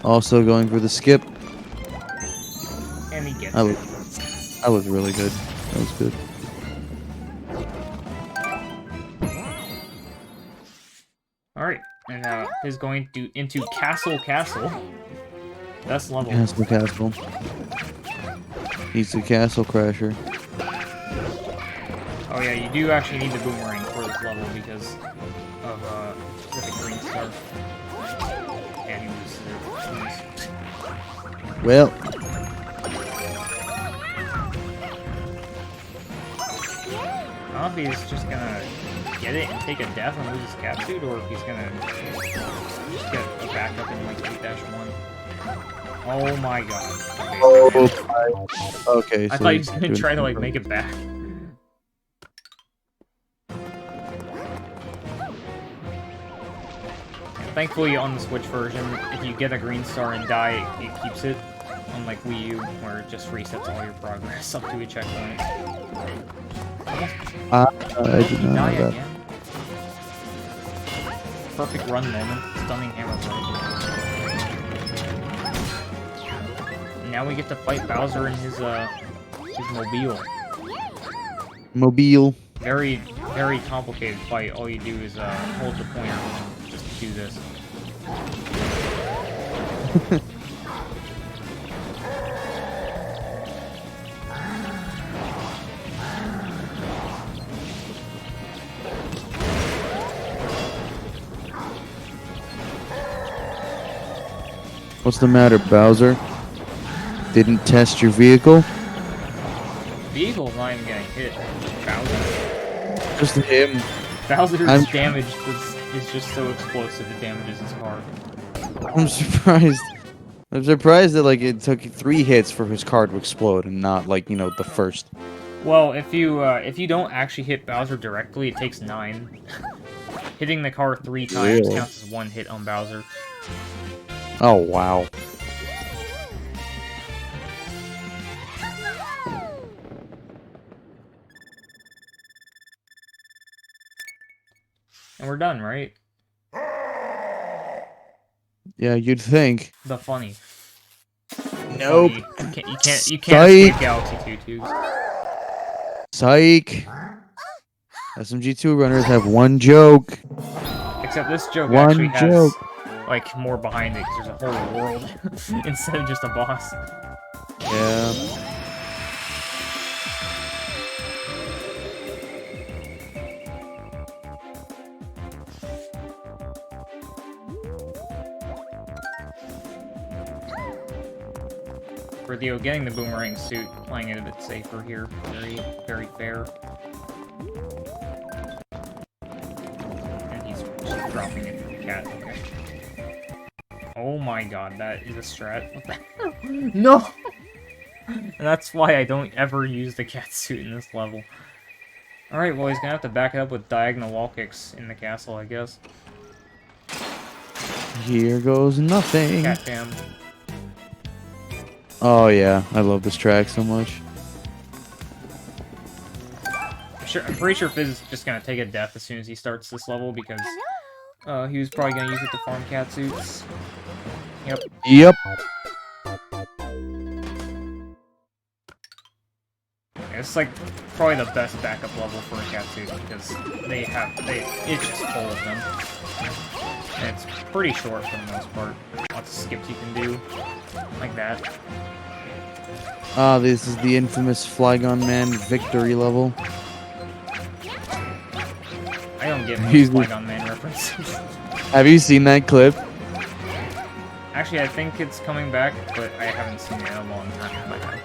Speaker 2: Also going for the skip.
Speaker 1: And he gets
Speaker 2: That
Speaker 1: it.
Speaker 2: was really good. That was good.
Speaker 1: Alright, and is going into Castle. Best level.
Speaker 2: Castle. He's the Castle Crasher.
Speaker 1: Oh yeah, you do actually need the boomerang for this level because of the green star. Yeah, he was
Speaker 2: Well,
Speaker 1: I don't know if he's just gonna get it and take a death and lose his cat suit, or if he's gonna just get a backup in like 8-1. Oh my god.
Speaker 2: okay.
Speaker 1: I
Speaker 2: so
Speaker 1: thought he
Speaker 2: he's
Speaker 1: was gonna
Speaker 2: doing
Speaker 1: try to like
Speaker 2: something.
Speaker 1: make it back. Thankfully, on the Switch version, if you get a green star and die, it keeps it. Unlike Wii U, where it just resets all your progress up to a checkpoint.
Speaker 2: I
Speaker 1: Oh,
Speaker 2: did
Speaker 1: you
Speaker 2: not
Speaker 1: die
Speaker 2: know that.
Speaker 1: again. Perfect run moment. Stunning hammer throw. Now we get to fight Bowser in his mobile.
Speaker 2: Mobile.
Speaker 1: Very, very complicated fight. All you do is hold the pointer just to do this.
Speaker 2: What's the matter, Bowser? Didn't test your vehicle?
Speaker 1: Vehicle's not even getting hit. Bowser.
Speaker 2: Just him.
Speaker 1: Bowser's
Speaker 2: I'm-
Speaker 1: damage is just so explosive it damages his car.
Speaker 2: I'm surprised. I'm surprised that like it took 3 hits for his car to explode and not like, you know, the first.
Speaker 1: Well, if you don't actually hit Bowser directly, it takes 9. Hitting the car 3 times
Speaker 2: Really?
Speaker 1: counts as 1 hit on Bowser.
Speaker 2: Oh wow.
Speaker 1: And we're done, right?
Speaker 2: Yeah, you'd think.
Speaker 1: The funny.
Speaker 2: Nope.
Speaker 1: Funny. You can't
Speaker 2: Psych.
Speaker 1: escape Galaxy 2 twos.
Speaker 2: Psych. SMG2 runners have one joke.
Speaker 1: The Except this joke
Speaker 2: One
Speaker 1: actually has
Speaker 2: joke.
Speaker 1: like more behind it, 'cause there's a whole world instead of just a boss.
Speaker 2: Yeah.
Speaker 1: Rodillo getting the boomerang suit, playing it a bit safer here. Very, very fair. And he's just dropping it from the cat. Okay. Oh my god, that is a strat. What the hell? No! And that's why I don't ever use the cat suit in this level. Alright, well he's gonna have to back it up with diagonal wall kicks in the castle, I guess.
Speaker 2: Here goes nothing.
Speaker 1: Cat cam.
Speaker 2: Oh yeah, I love this track so much.
Speaker 1: I'm pretty sure Fizz is just gonna take a death as soon as he starts this level because he was probably gonna use it to farm cat suits. Yep.
Speaker 2: Yep.
Speaker 1: It's like probably the best backup level for a cat suit because it's just full of them. And it's pretty short for the most part. Lots of skips you can do. Like that.
Speaker 2: Ah, this is the infamous Flygon Man victory level.
Speaker 1: I don't get most
Speaker 2: He's-
Speaker 1: Flygon Man references.
Speaker 2: Have you seen that clip?
Speaker 1: Actually, I think it's coming back, but I haven't seen it in a long time.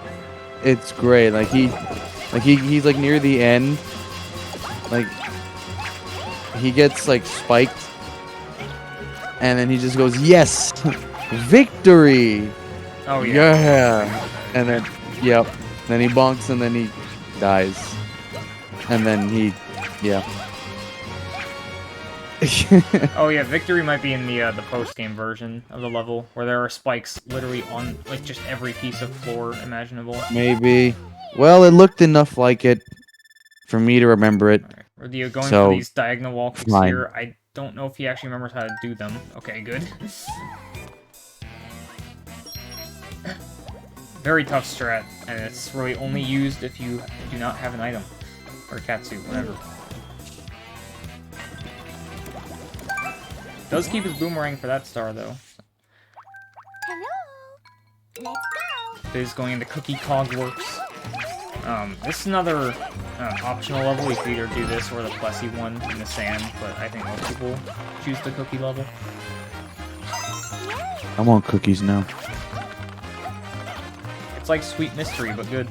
Speaker 2: It's great. He's like near the end. Like he gets like spiked, and then he just goes, "Yes, victory!"
Speaker 1: Oh yeah.
Speaker 2: Yeah. And then, yep. Then he bonks, and then he dies, and then yeah.
Speaker 1: Oh yeah, victory might be in the post-game version of the level, where there are spikes literally on like just every piece of floor imaginable.
Speaker 2: Maybe. Well, it looked enough like it for me to remember it.
Speaker 1: Alright, Rodillo going
Speaker 2: So,
Speaker 1: for these diagonal wall kicks
Speaker 2: fine.
Speaker 1: here. I don't know if he actually remembers how to do them. Okay, good. Very tough strat, and it's really only used if you do not have an item. Or a cat suit, whatever. Does keep his boomerang for that star, though.
Speaker 6: Hello. Let's go.
Speaker 1: Fizz going into Cookie Cogworks. This is another optional level. You could either do this or the Plessy one in the sand, but I think most people choose the Cookie level.
Speaker 2: I want cookies now.
Speaker 1: It's like Sweet Mystery, but good.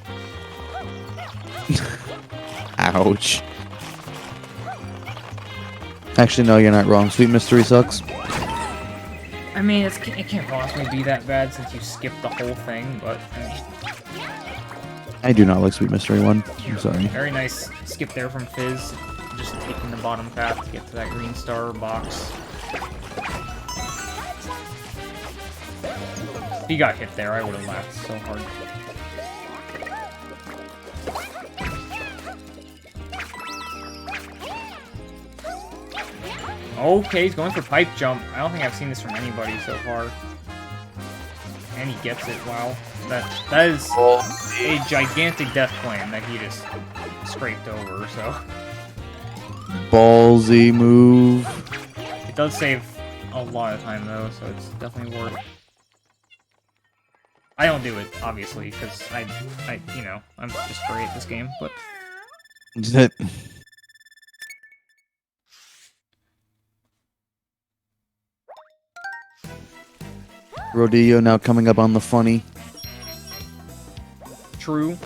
Speaker 2: Ouch. Actually, no, you're not wrong. Sweet Mystery sucks.
Speaker 1: I mean, it can't possibly be that bad since you skipped the whole thing, but
Speaker 2: I do not like Sweet Mystery 1. I'm sorry.
Speaker 1: very nice skip there from Fizz. Just taking the bottom path to get to that green star box. If he got hit there, I would have laughed so hard. Okay, he's going for pipe jump. I don't think I've seen this from anybody so far. And he gets it, wow. That is a gigantic death plan that he just scraped over, so.
Speaker 2: Ballsy move.
Speaker 1: It does save a lot of time though, so it's definitely worth it. I don't do it, obviously, because you know, I'm just great at this game, but
Speaker 2: Rodillo now coming up on the funny.
Speaker 1: true.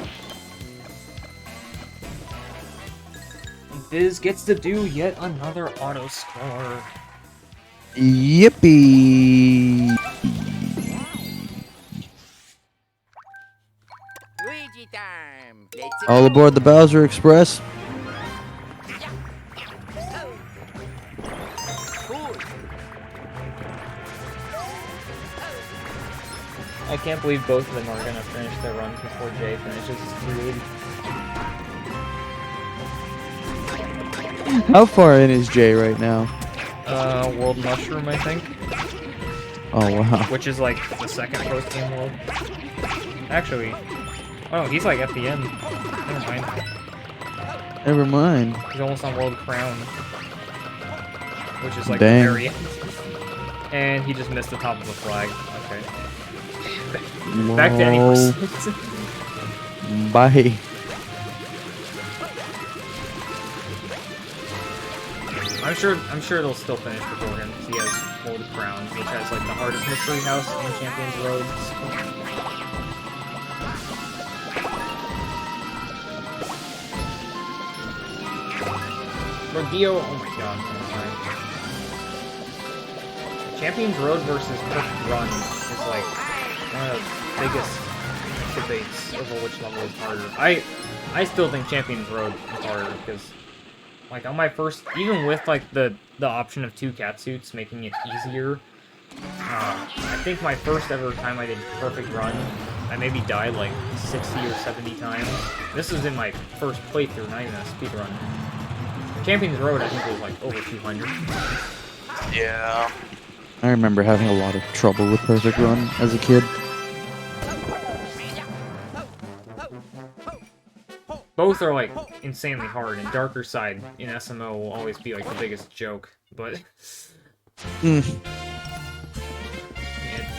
Speaker 1: Fizz gets to do yet another auto score.
Speaker 2: Yippee!
Speaker 5: Luigi time. Let's
Speaker 2: All
Speaker 5: go.
Speaker 2: aboard the Bowser Express.
Speaker 5: Cool.
Speaker 1: I can't believe both of them are gonna finish their runs before Jay finishes. It's rude.
Speaker 2: How far in is Jay right now?
Speaker 1: World Mushroom, I think.
Speaker 2: Oh wow.
Speaker 1: Which is like the second post-game world. Actually, oh, he's like at the end. Never mind.
Speaker 2: Never mind.
Speaker 1: He's almost on World Crown. which is like
Speaker 2: Dang.
Speaker 1: the very end. And he just missed the top of the flag. Okay. Back to any
Speaker 2: Lol.
Speaker 1: percent.
Speaker 2: Bye.
Speaker 1: I'm sure they'll still finish before him because he has Gold Crown, which has like the hardest mystery house and Champions Road. Rodillo, oh my god, I'm sorry. Champions Road versus Perfect Run is like one of the biggest debates over which level is harder. I still think Champions Road is harder because, like, on my first, even with like the option of 2 catsuits making it easier, I think my first ever time I did Perfect Run, I maybe died like 60 or 70 times. This was in my first playthrough, not even a speedrun. Champions Road, I think, was like over 200.
Speaker 2: Yeah. I remember having a lot of trouble with Perfect Run as a kid.
Speaker 1: Both are like insanely hard, and Darker Side in SMO will always be like the biggest joke. But
Speaker 2: Mm.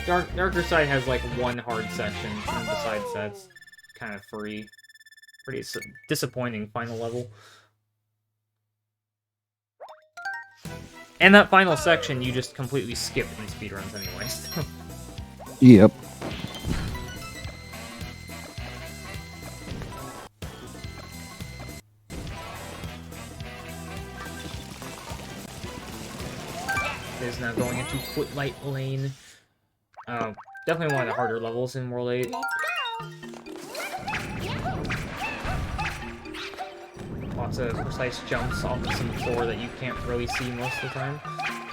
Speaker 1: yeah, Darker Side has like one hard section, and besides that's kind of free. Pretty disappointing final level. And that final section you just completely skip in speedruns anyways.
Speaker 2: Yep.
Speaker 1: Is now going into Footlight Lane. Definitely one of the harder levels in World 8.
Speaker 6: Let's go.
Speaker 1: Lots of precise jumps off of some floor that you can't really see most of the time,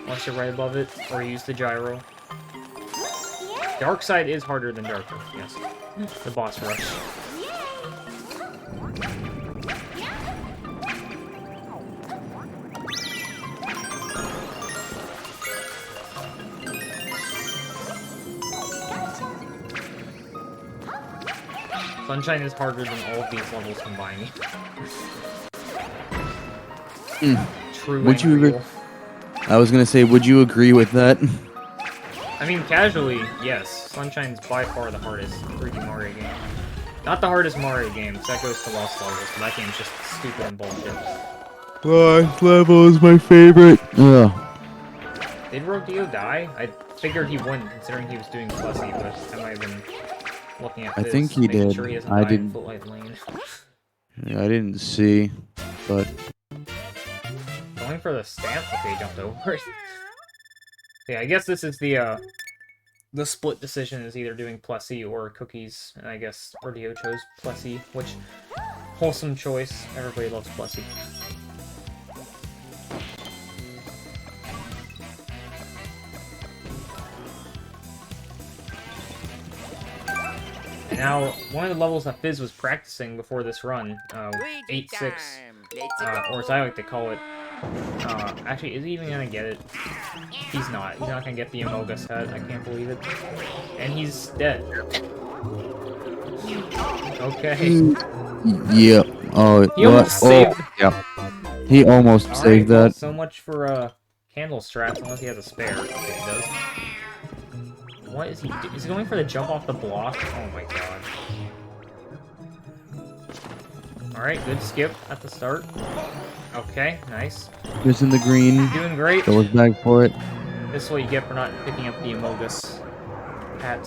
Speaker 1: unless you're right above it, or use the gyro. Dark Side is harder than Darker, yes. The boss rush. Sunshine is harder than all of these levels combined. True.
Speaker 2: Would you
Speaker 1: angry
Speaker 2: agree?
Speaker 1: wolf.
Speaker 2: I was gonna say, would you agree with that?
Speaker 1: I mean, casually, yes. Sunshine's by far the hardest 3D Mario game. Not the hardest Mario game, 'cause that goes to Lost Levels, but that game's just stupid and bullshit.
Speaker 2: Last level is my favorite. Ugh.
Speaker 1: Did Rodillo die? I figured he wouldn't, considering he was doing Plessy, but I might have been looking at
Speaker 2: I
Speaker 1: this,
Speaker 2: think he
Speaker 1: making
Speaker 2: did.
Speaker 1: sure he hasn't
Speaker 2: I
Speaker 1: died in
Speaker 2: didn't.
Speaker 1: Footlight Lane.
Speaker 2: Yeah, I didn't see, but
Speaker 1: Going for the stamp? Okay, he jumped over it. Yeah, I guess this is the split decision is either doing Plessy or Cookies, and I guess Rodillo chose Plessy, which, wholesome choice. Everybody loves Plessy. And now, one of the levels that Fizz was practicing before this run,
Speaker 5: Luigi
Speaker 1: 8-6,
Speaker 5: time. Let's go.
Speaker 1: or as I like to call it, actually, is he even gonna get it? He's not. He's not gonna get the Amoga set. I can't believe it. And he's dead. Okay.
Speaker 2: yeah. Oh,
Speaker 1: He almost
Speaker 2: what?
Speaker 1: saved.
Speaker 2: Yeah. He almost
Speaker 1: Alright,
Speaker 2: saved
Speaker 1: well,
Speaker 2: that.
Speaker 1: so much for candle strats, unless he has a spare. Okay, he does. What is he do? Is he going for the jump off the block? Oh my god. Alright, good skip at the start. Okay, nice.
Speaker 2: Just in the green.
Speaker 1: Doing great.
Speaker 2: Goes back for it.
Speaker 1: This is what you get for not picking up the Amogus hat.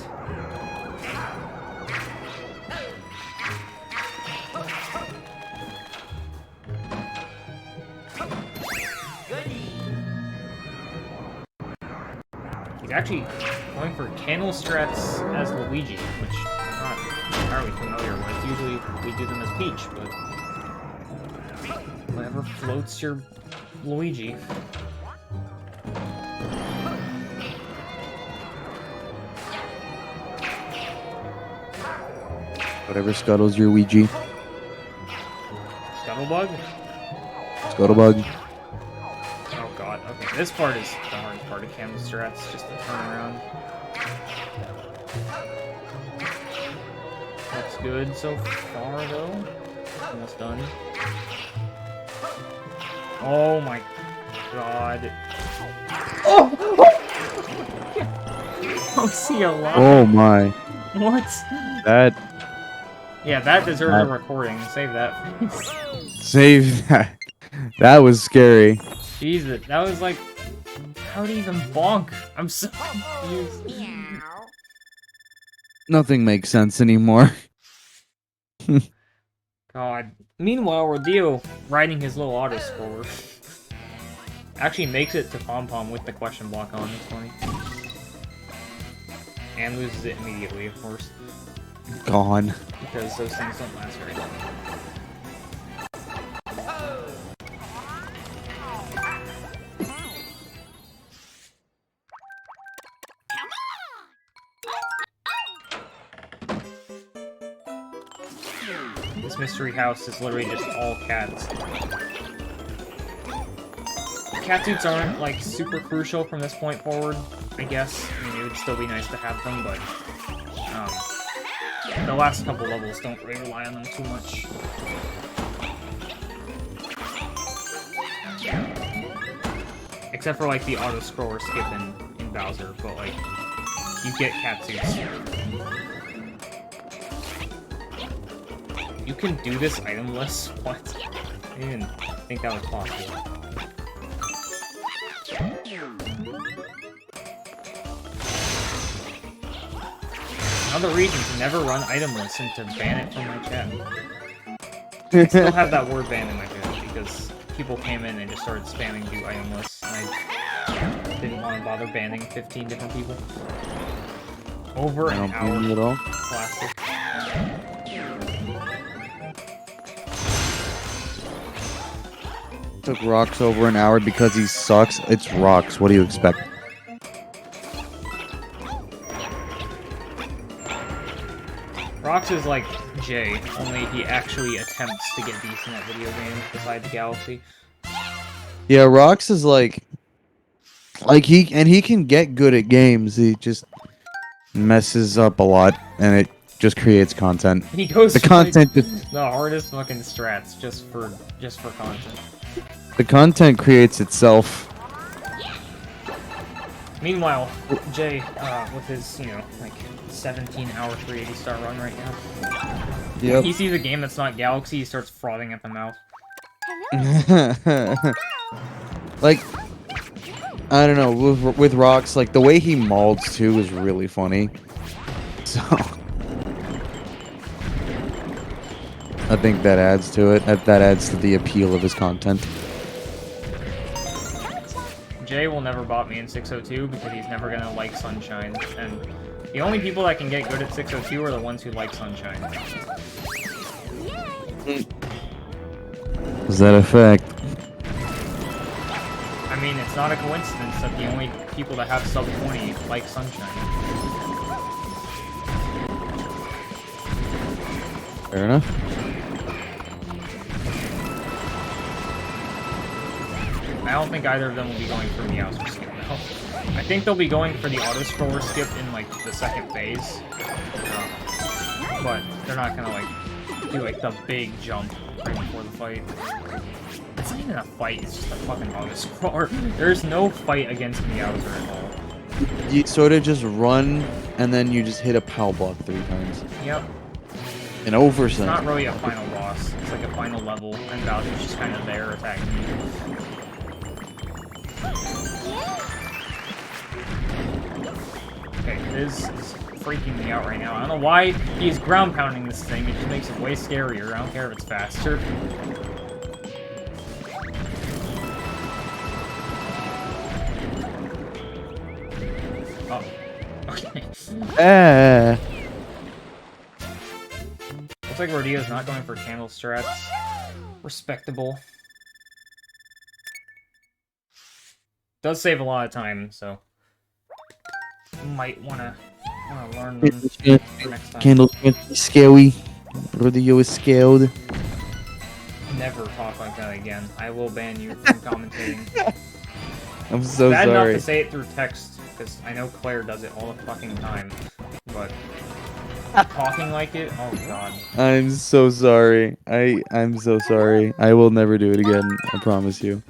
Speaker 1: He's actually going for candle strats as Luigi, which I'm not entirely familiar with. Usually we do them as Peach, but whatever floats your Luigi.
Speaker 2: Whatever scuttles your Ouija.
Speaker 1: Scuttlebug?
Speaker 2: Scuttlebug.
Speaker 1: Oh god, okay. This part is the hard part of candle strats, just the turnaround. Looks good so far, though. Almost done. Oh my god. Oh, see a lot.
Speaker 2: Oh my.
Speaker 1: What?
Speaker 2: That
Speaker 1: Yeah, that deserves a
Speaker 2: That-
Speaker 1: recording. Save that.
Speaker 2: save that. That was scary.
Speaker 1: Jesus, that was like... How'd he even bonk? I'm so confused.
Speaker 6: Meow.
Speaker 2: Nothing makes sense anymore.
Speaker 1: God. Meanwhile, Rodillo, riding his little auto scroller, actually makes it to Pom Pom with the question block on. It's funny. And loses it immediately, of course,
Speaker 2: Gone.
Speaker 1: because those things don't last very long. This mystery house is literally just all cats. Cat suits aren't, like, super crucial from this point forward, I guess. I mean, it would still be nice to have them, but... the last couple levels don't really rely on them too much. Except for, like, the auto-scroller skip in Bowser, but, like, you get cat suits. You can do this itemless? What? I didn't think that was possible. Another reason to never run itemless and to ban it from my chat. I still have that word banned in my chat because people came in and just started spamming do itemless, and I didn't want to bother banning 15 different people. Over
Speaker 2: I
Speaker 1: an
Speaker 2: don't
Speaker 1: hour.
Speaker 2: blame you at all.
Speaker 1: Classic.
Speaker 2: Took Rocks over an hour because he sucks. It's Rocks. What do you expect?
Speaker 1: Rox is like Jay, only he actually attempts to get decent at video games besides Galaxy.
Speaker 2: Yeah, Rocks is like he can get good at games. He just messes up a lot, and it just creates content.
Speaker 1: He goes
Speaker 2: The
Speaker 1: for,
Speaker 2: content,
Speaker 1: like, the hardest fucking strats just for content.
Speaker 2: the content creates itself.
Speaker 1: Meanwhile, Jay, with his, like 17-hour 380 star run right now.
Speaker 2: Yep.
Speaker 1: He sees a game that's not Galaxy, he starts frothing at the mouth.
Speaker 2: Like, I don't know, with Rocks, like the way he molds too is really funny. So I think that adds to it. That adds to the appeal of his content.
Speaker 1: Jay will never bot me in 602 because he's never gonna like Sunshine, and the only people that can get good at 602 are the ones who like Sunshine.
Speaker 2: Is that a fact?
Speaker 1: I mean, it's not a coincidence that the only people that have sub 20 like Sunshine.
Speaker 2: Fair enough.
Speaker 1: I don't think either of them will be going for Meowser skip now. I think they'll be going for the auto-scroller skip in, like, the second phase. But they're not gonna, like, do, like, the big jump right before the fight. It's not even a fight, it's just a fucking auto-scroller. There's no fight against Meowser at all.
Speaker 2: You sort of just run, and then you just hit a POW block 3 times.
Speaker 1: Yep.
Speaker 2: An oversight.
Speaker 1: It's not really a final boss. It's like a final level, and Bowser's just kind of there attacking you. Okay, Fizz is freaking me out right now. I don't know why he's ground pounding this thing. It just makes it way scarier. I don't care if it's faster. Oh. Okay. Looks like Rodillo's not going for candle strats. Respectable. Does save a lot of time, so might wanna learn them for next time.
Speaker 2: Candles can't be scary. Rodillo is scared.
Speaker 1: Never talk like that again. I will ban you from commentating.
Speaker 2: I'm so
Speaker 1: Bad enough
Speaker 2: sorry.
Speaker 1: to say it through text, because I know Claire does it all the fucking time. But talking like it, oh god.
Speaker 2: I'm so sorry. I'm so sorry. I will never do it again. I promise you.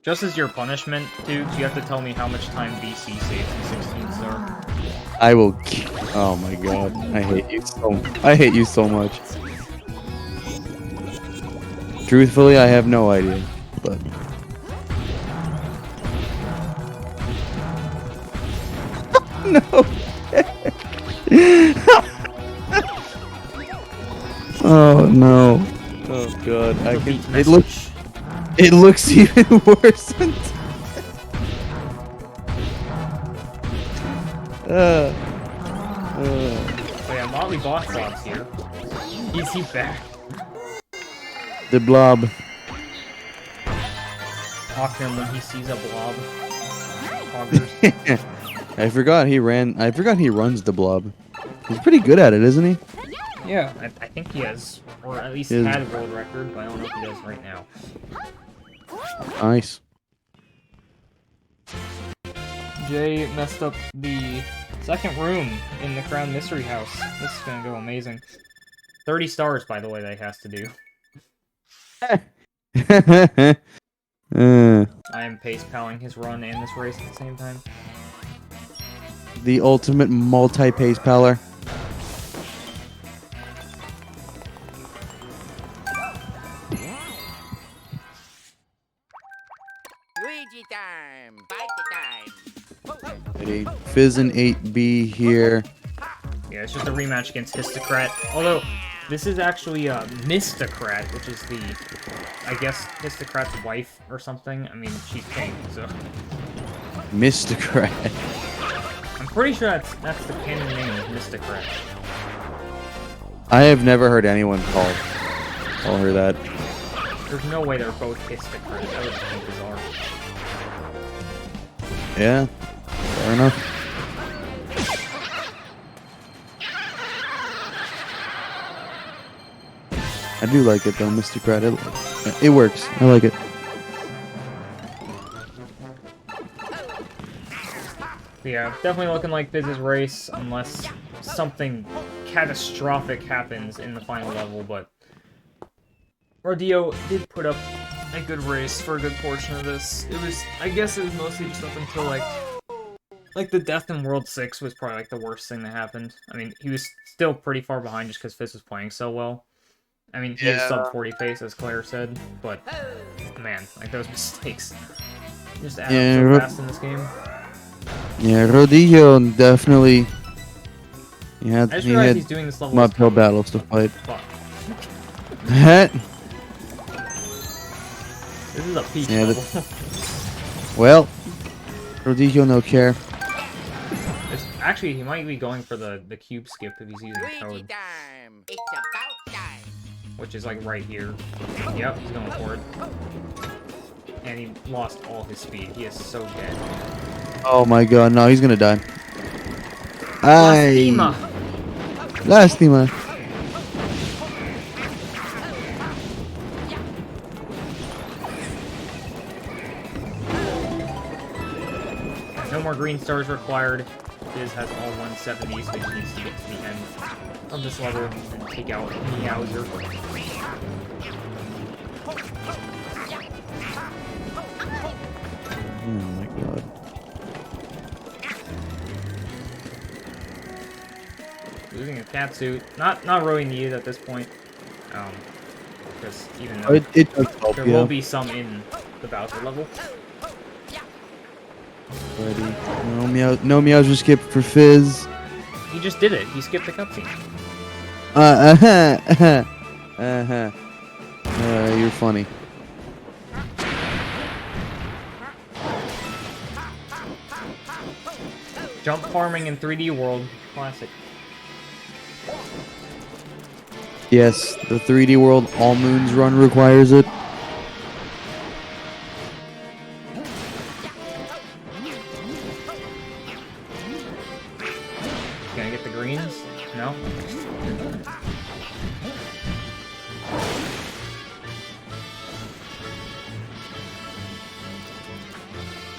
Speaker 1: Just as your punishment, dudes, you have to tell me how much time BC saves in 16 star.
Speaker 2: I will. Oh my god, I hate you so. I hate you so much. Truthfully, I have no idea, but. No. Oh no. Oh god, I can.
Speaker 1: Repeat
Speaker 2: It looks.
Speaker 1: message.
Speaker 2: It looks even worse than.
Speaker 1: So yeah, Motley Bossbob's here. Is he back?
Speaker 2: The blob.
Speaker 1: Hawk him when he sees a blob. Hoggers.
Speaker 2: I forgot he ran. I forgot he runs the blob. He's pretty good at it, isn't he?
Speaker 1: Yeah, I think he has, or at least
Speaker 2: Is-
Speaker 1: had a world record, but I don't know if he does right now.
Speaker 2: Nice.
Speaker 1: Jay messed up the second room in the Crown Mystery House. This is gonna go amazing. 30 stars, by the way, that he has to do. I am pace-palling his run and this race at the same time.
Speaker 2: The ultimate multi-pace paler.
Speaker 5: Luigi time! Fight the time!
Speaker 2: Fizz and 8B here.
Speaker 1: Yeah, it's just a rematch against Histocrat. Although, this is actually Mistocrat, which is the, I guess, Histocrat's wife or something. I mean, she's pink, so...
Speaker 2: Mistocrat.
Speaker 1: I'm pretty sure that's the canon name of Mistocrat.
Speaker 2: I have never heard anyone call her that.
Speaker 1: There's no way they're both Histocrat. That would be bizarre.
Speaker 2: Yeah, fair enough. I do like it though, Mistocrat. It works. I like it.
Speaker 1: Yeah, definitely looking like Fizz's race, unless something catastrophic happens in the final level, but Rodillo did put up a good race for a good portion of this. I guess it was mostly just up until, like the death in World 6 was probably, like, the worst thing that happened. I mean, he was still pretty far behind just because Fizz was playing so well. I mean, he is sub 40 pace, as Claire said, but, man, like, those mistakes just add up so fast in this game.
Speaker 2: Yeah, Rodillo definitely. He
Speaker 1: I just
Speaker 2: had
Speaker 1: realized he's doing this level
Speaker 2: some
Speaker 1: as
Speaker 2: uphill
Speaker 1: code.
Speaker 2: battles to fight.
Speaker 1: Fuck.
Speaker 2: That.
Speaker 1: This is a peak
Speaker 2: Yeah,
Speaker 1: level.
Speaker 2: Well, Rodillo no care.
Speaker 1: Actually, he might be going for the cube skip if he's using
Speaker 5: Luigi
Speaker 1: code,
Speaker 5: time! It's about time!
Speaker 1: which is like right here. Yep, he's going for it. And he lost all his speed. He is so dead.
Speaker 2: Oh my god, no, he's gonna die.
Speaker 1: Lastima!
Speaker 2: Lastima.
Speaker 1: No more green stars required. Fizz has all 170, so he just needs to get to the end of this level and take out Meowser.
Speaker 2: Oh my god.
Speaker 1: Losing a cat suit. Not really needed at this point. Because even though
Speaker 2: It does help,
Speaker 1: there
Speaker 2: yeah.
Speaker 1: will be some in the Bowser level.
Speaker 2: Buddy. No Meowser skip for Fizz.
Speaker 1: He just did it. He skipped the cutscene.
Speaker 2: You're funny.
Speaker 1: Jump farming in 3D World. Classic.
Speaker 2: Yes, the 3D World All Moons run requires it.
Speaker 1: Gonna get the greens? No?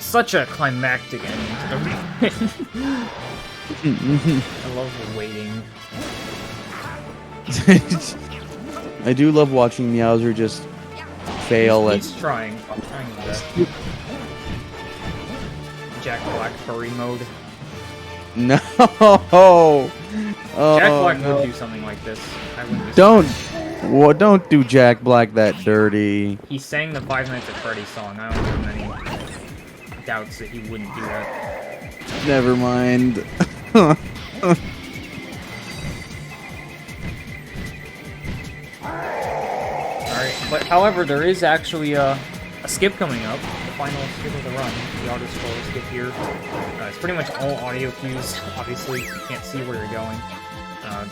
Speaker 1: Such a climactic ending to the I love the waiting.
Speaker 2: I do love watching Meowser just fail at.
Speaker 1: He's trying his best. Jack Black furry mode.
Speaker 2: No. Oh,
Speaker 1: Jack Black
Speaker 2: no.
Speaker 1: would do something like this. I wouldn't be
Speaker 2: Don't.
Speaker 1: surprised.
Speaker 2: Well, don't do Jack Black that dirty.
Speaker 1: He sang the Five Nights at Freddy's song. I don't have any doubts that he wouldn't do that.
Speaker 2: Never mind.
Speaker 1: Alright, but however, there is actually a skip coming up. The final skip of the run. The auto scroll skip here. It's pretty much all audio cues. Obviously, you can't see where you're going.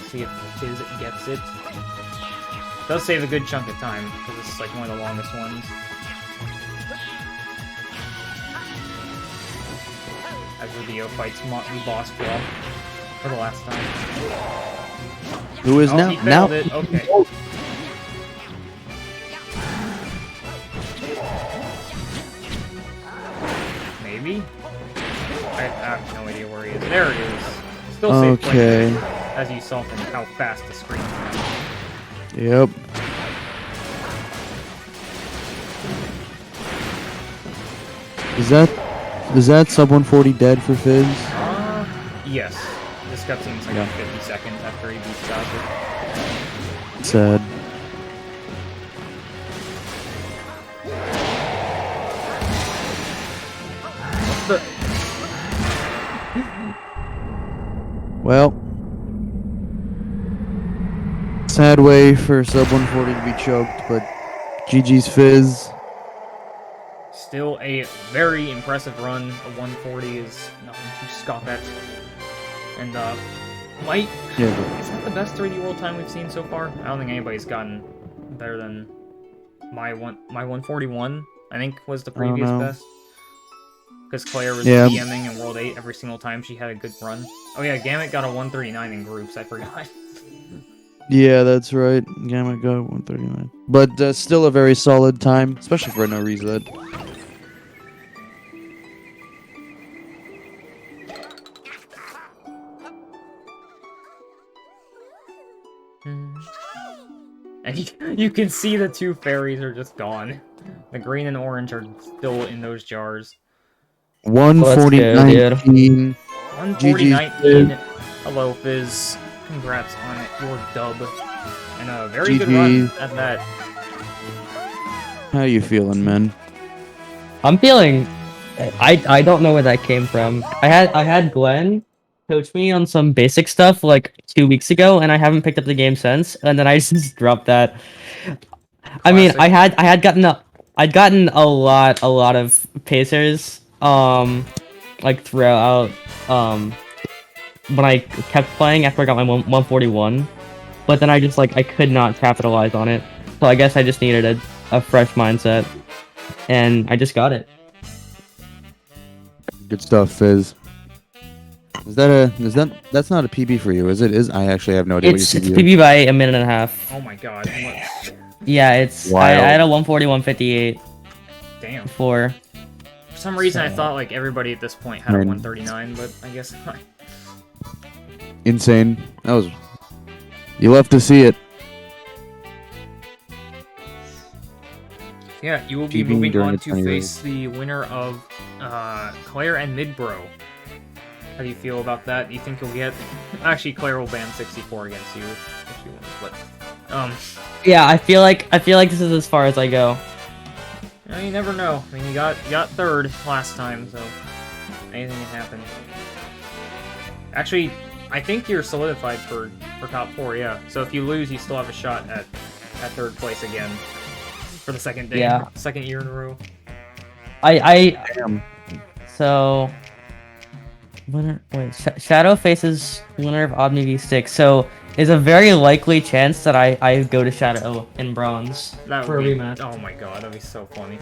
Speaker 1: See if Fizz gets it. It does save a good chunk of time, because this is like one of the longest ones. As Rodillo fights the boss block for the last time.
Speaker 2: Who is
Speaker 1: Oh,
Speaker 2: now?
Speaker 1: he
Speaker 2: Now.
Speaker 1: failed it. Okay. Maybe? I have no idea where he is. There it is. Still safe
Speaker 2: Okay.
Speaker 1: play, as you saw from how fast the screen went.
Speaker 2: Yep. Is that sub 140 dead for Fizz?
Speaker 1: Yes. This cutscene's like 50 seconds after he beats Bowser.
Speaker 2: Sad. Well, sad way for sub 140 to be choked, but GG's Fizz.
Speaker 1: Still a very impressive run. A 140 is nothing to scoff at. And, might...
Speaker 2: Yeah.
Speaker 1: Is that the best 3D World time we've seen so far? I don't think anybody's gotten better than my 141, I think, was the previous
Speaker 2: know.
Speaker 1: best. Because Claire was
Speaker 2: Yeah.
Speaker 1: DMing in World 8 every single time she had a good run. Oh yeah, Gamut got a 139 in groups, I forgot.
Speaker 2: Yeah, that's right. Gamma got 139. But still a very solid time, especially for no reason.
Speaker 1: And you can see the two fairies are just gone. The green and orange are still in those jars.
Speaker 2: 140-19.
Speaker 1: 140-19. Hello, Fizz. Congrats on your dub. And a very good run at that.
Speaker 2: How you feeling, man?
Speaker 4: I'm feeling. I don't know where that came from. I had Glenn coach me on some basic stuff like 2 weeks ago, and I haven't picked up the game since. And then I just dropped that. I mean, I'd gotten a lot of pacers like throughout when I kept playing after I got my 141, but then I just I could not capitalize on it. So I guess I just needed a fresh mindset, and I just got it.
Speaker 2: Good stuff, Fizz. That's not a PB for you, is it? I actually have no idea
Speaker 4: It's
Speaker 2: what your
Speaker 4: PB by a minute and a half.
Speaker 1: Oh my god. What?
Speaker 4: Yeah, it's I
Speaker 2: Wild.
Speaker 4: had a 141.58
Speaker 1: Damn.
Speaker 4: before.
Speaker 1: For some reason, I thought like everybody at this point had a 139, but I guess not.
Speaker 2: Insane. That was. You love to see it.
Speaker 1: Yeah, you will be
Speaker 2: PB
Speaker 1: moving
Speaker 2: during
Speaker 1: on
Speaker 2: a
Speaker 1: to
Speaker 2: 20
Speaker 1: face the winner of Claire and Midbro. How do you feel about that? Do you think you'll get... Actually, Claire will ban 64 against you if she wins, but...
Speaker 4: Yeah, I feel like this is as far as I go.
Speaker 1: You never know. I mean, you got third last time, so anything can happen. Actually, I think you're solidified for top 4, yeah. So if you lose, you still have a shot at third place again for the second day,
Speaker 4: Yeah.
Speaker 1: second year in a row.
Speaker 2: Damn.
Speaker 4: So winner. Wait, Shadow faces winner of Omni V6. So there's a very likely chance that I go to Shadow in bronze
Speaker 1: That
Speaker 4: for a
Speaker 1: would be,
Speaker 4: rematch.
Speaker 1: oh my god, that'd be so funny.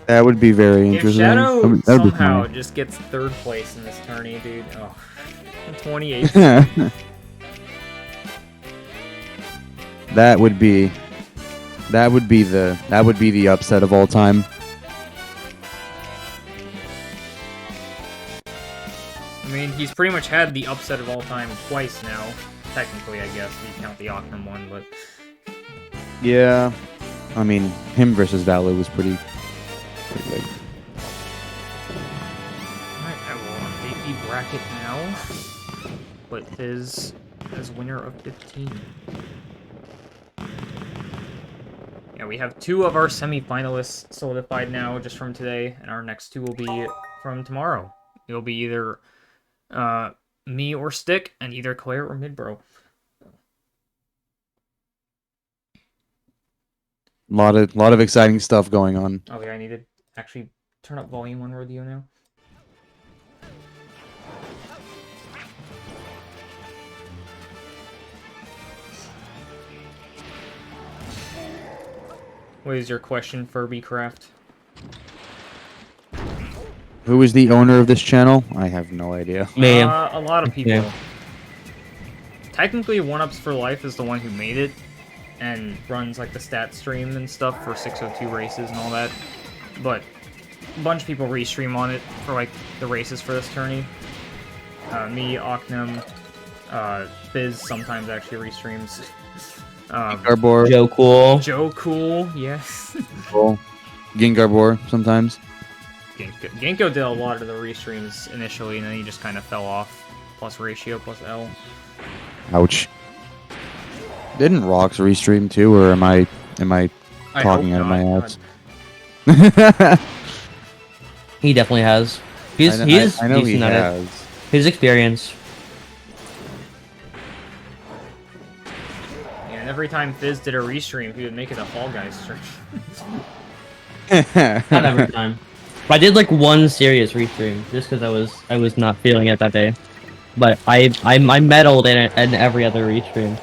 Speaker 2: That would be very
Speaker 1: If
Speaker 2: interesting.
Speaker 1: Shadow
Speaker 2: That'd be
Speaker 1: somehow
Speaker 2: funny.
Speaker 1: just gets third place in this tourney, dude, 28.
Speaker 2: That would be the upset of all time.
Speaker 1: I mean, he's pretty much had the upset of all time twice now. Technically, I guess, if you count the Ockham one, but...
Speaker 2: Yeah. I mean, him versus Valu was pretty big.
Speaker 1: Alright, I will update the bracket now. Put Fizz as winner of 15. Yeah, we have 2 of our semi-finalists solidified now just from today, and our next 2 will be from tomorrow. It'll be either me or Stick, and either Claire or Midbro.
Speaker 2: Lot of exciting stuff going on.
Speaker 1: Oh yeah, I need to actually turn up volume on Rodillo now. What is your question, Furby Craft?
Speaker 2: Who is the owner of this channel? I have no idea.
Speaker 4: Me.
Speaker 1: A lot of people.
Speaker 4: Yeah.
Speaker 1: Technically, 1UPS for Life is the one who made it, and runs like the stat stream and stuff for 602 races and all that. But a bunch of people restream on it for like the races for this tourney. Me, Ocnum, Fizz sometimes actually restreams.
Speaker 2: Garbor,
Speaker 4: Joe Cool.
Speaker 1: Joe Cool, yes.
Speaker 2: Gingarbor sometimes.
Speaker 1: Ginkgo did a lot of the restreams initially, and then he just kind of fell off. Plus ratio, plus L.
Speaker 2: Ouch. Didn't Rox restream too, or am I
Speaker 1: I
Speaker 2: talking
Speaker 1: hope
Speaker 2: out of my
Speaker 1: not,
Speaker 2: ass?
Speaker 4: He definitely has. He's
Speaker 2: I know he
Speaker 4: decent at it.
Speaker 2: has.
Speaker 4: His experience.
Speaker 1: Yeah, and every time Fizz did a restream, he would make it a Fall Guys stream.
Speaker 4: Not every time. I did like one serious restream just because I was not feeling it that day. But I meddled in it in every other restream.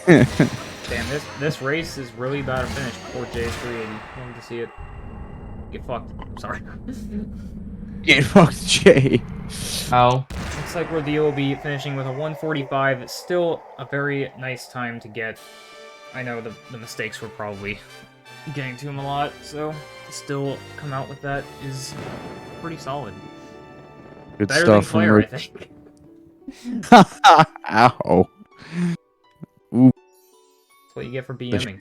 Speaker 1: Damn, this race is really about to finish before J's 380. Wanted to see it. Get fucked. Sorry.
Speaker 2: Get fucked, Jay.
Speaker 4: How?
Speaker 1: Looks like Rodillo will be finishing with a 145. It's still a very nice time to get. I know the mistakes were probably getting to him a lot, so to still come out with that is pretty solid.
Speaker 2: Good
Speaker 1: Better
Speaker 2: stuff
Speaker 1: than Claire, I
Speaker 2: from
Speaker 1: think.
Speaker 2: Ow.
Speaker 1: That's what you get for BMing.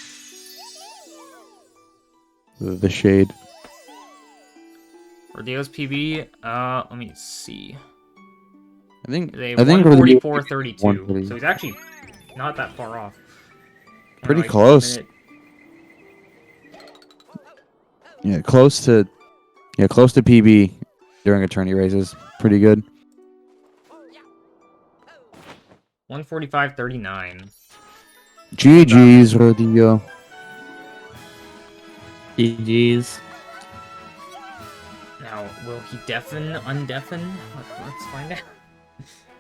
Speaker 2: The shade.
Speaker 1: Rodillo's PB, let me see.
Speaker 2: I think
Speaker 1: They
Speaker 2: Rodillo-
Speaker 1: 144.32, so he's actually not that far off.
Speaker 2: Pretty
Speaker 1: Like,
Speaker 2: close.
Speaker 1: a minute.
Speaker 2: Yeah, close to PB during a tourney races. Pretty good.
Speaker 1: 145.39.
Speaker 2: GG's, Rodillo.
Speaker 4: GG's.
Speaker 1: Now, will he undeafen? Let's find out.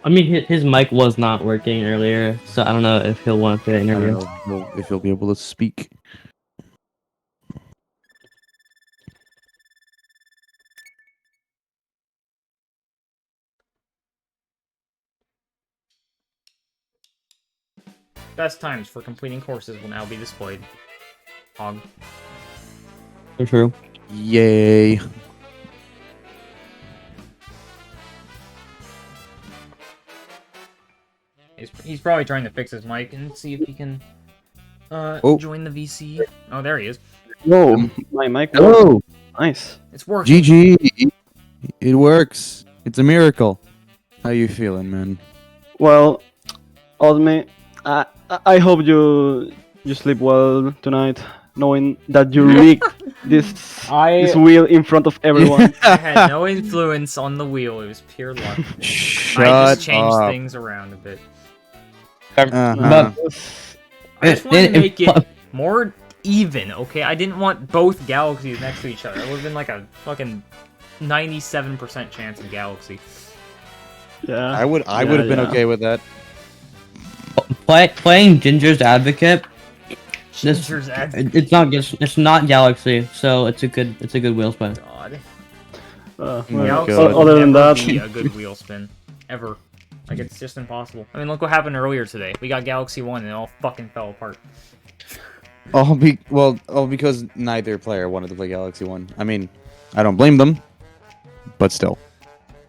Speaker 4: I mean, his mic was not working earlier, so I don't know if he'll want to
Speaker 2: I don't
Speaker 4: interview.
Speaker 2: know if he'll be able to speak.
Speaker 1: Best times for completing courses will now be displayed. Hog.
Speaker 4: For true.
Speaker 2: Yay.
Speaker 1: He's probably trying to fix his mic and see if he can join the VC. Oh, there he is.
Speaker 7: Whoa, my mic.
Speaker 2: Hello.
Speaker 7: Nice.
Speaker 1: It's working.
Speaker 2: GG. It works. It's a miracle. How you feeling, man?
Speaker 7: Well, Odme, I hope you sleep well tonight, knowing that you leaked this wheel in front of everyone.
Speaker 1: I had no influence on the wheel. It was pure luck.
Speaker 2: Shut
Speaker 1: I just changed
Speaker 2: up.
Speaker 1: things around a bit.
Speaker 2: Uh-huh.
Speaker 4: But
Speaker 1: I just wanted to make it more even, okay? I didn't want both galaxies next to each other. It would have been like a fucking 97% chance of galaxy.
Speaker 7: Yeah.
Speaker 2: I would have been okay with that.
Speaker 4: playing Ginger's Advocate.
Speaker 1: Ginger's Advocate.
Speaker 4: It's not Galaxy, so it's a good wheel spin.
Speaker 1: God.
Speaker 2: my
Speaker 1: Galaxy
Speaker 2: God.
Speaker 1: will
Speaker 7: Other than
Speaker 1: never
Speaker 7: that-
Speaker 1: be a good wheel spin. Ever. Like, it's just impossible. I mean, look what happened earlier today. We got Galaxy 1 and it all fucking fell apart.
Speaker 2: Because neither player wanted to play Galaxy 1. I mean, I don't blame them, but still.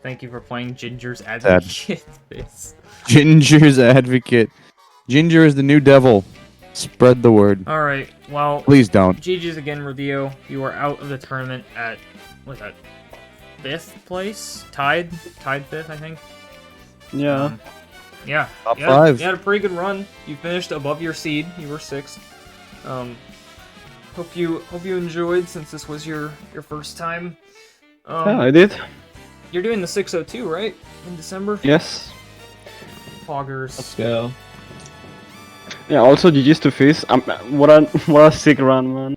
Speaker 1: Thank you for playing Ginger's Advocate. This.
Speaker 2: Ginger's Advocate. Ginger is the new devil. Spread the word.
Speaker 1: All right. Well,
Speaker 2: Please don't.
Speaker 1: GG's again, Rodillo. You are out of the tournament at what's that? 5th place? Tied fifth, I think.
Speaker 7: Yeah.
Speaker 1: Yeah.
Speaker 2: Top
Speaker 1: yeah,
Speaker 2: 5.
Speaker 1: You had a pretty good run. You finished above your seed. You were 6th. Hope you enjoyed since this was your first time.
Speaker 7: Yeah, I did.
Speaker 1: You're doing the 602, right? In December?
Speaker 7: Yes.
Speaker 1: Poggers.
Speaker 4: Let's go.
Speaker 7: Yeah. Also, GG's to Fizz. What a sick run, man.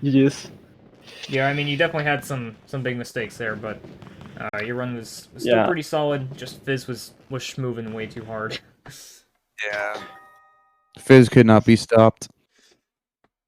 Speaker 7: GG's.
Speaker 1: Yeah, I mean, you definitely had some big mistakes there, but your run was still
Speaker 7: Yeah.
Speaker 1: pretty solid. Just Fizz was moving way too hard.
Speaker 8: Yeah.
Speaker 2: Fizz could not be stopped.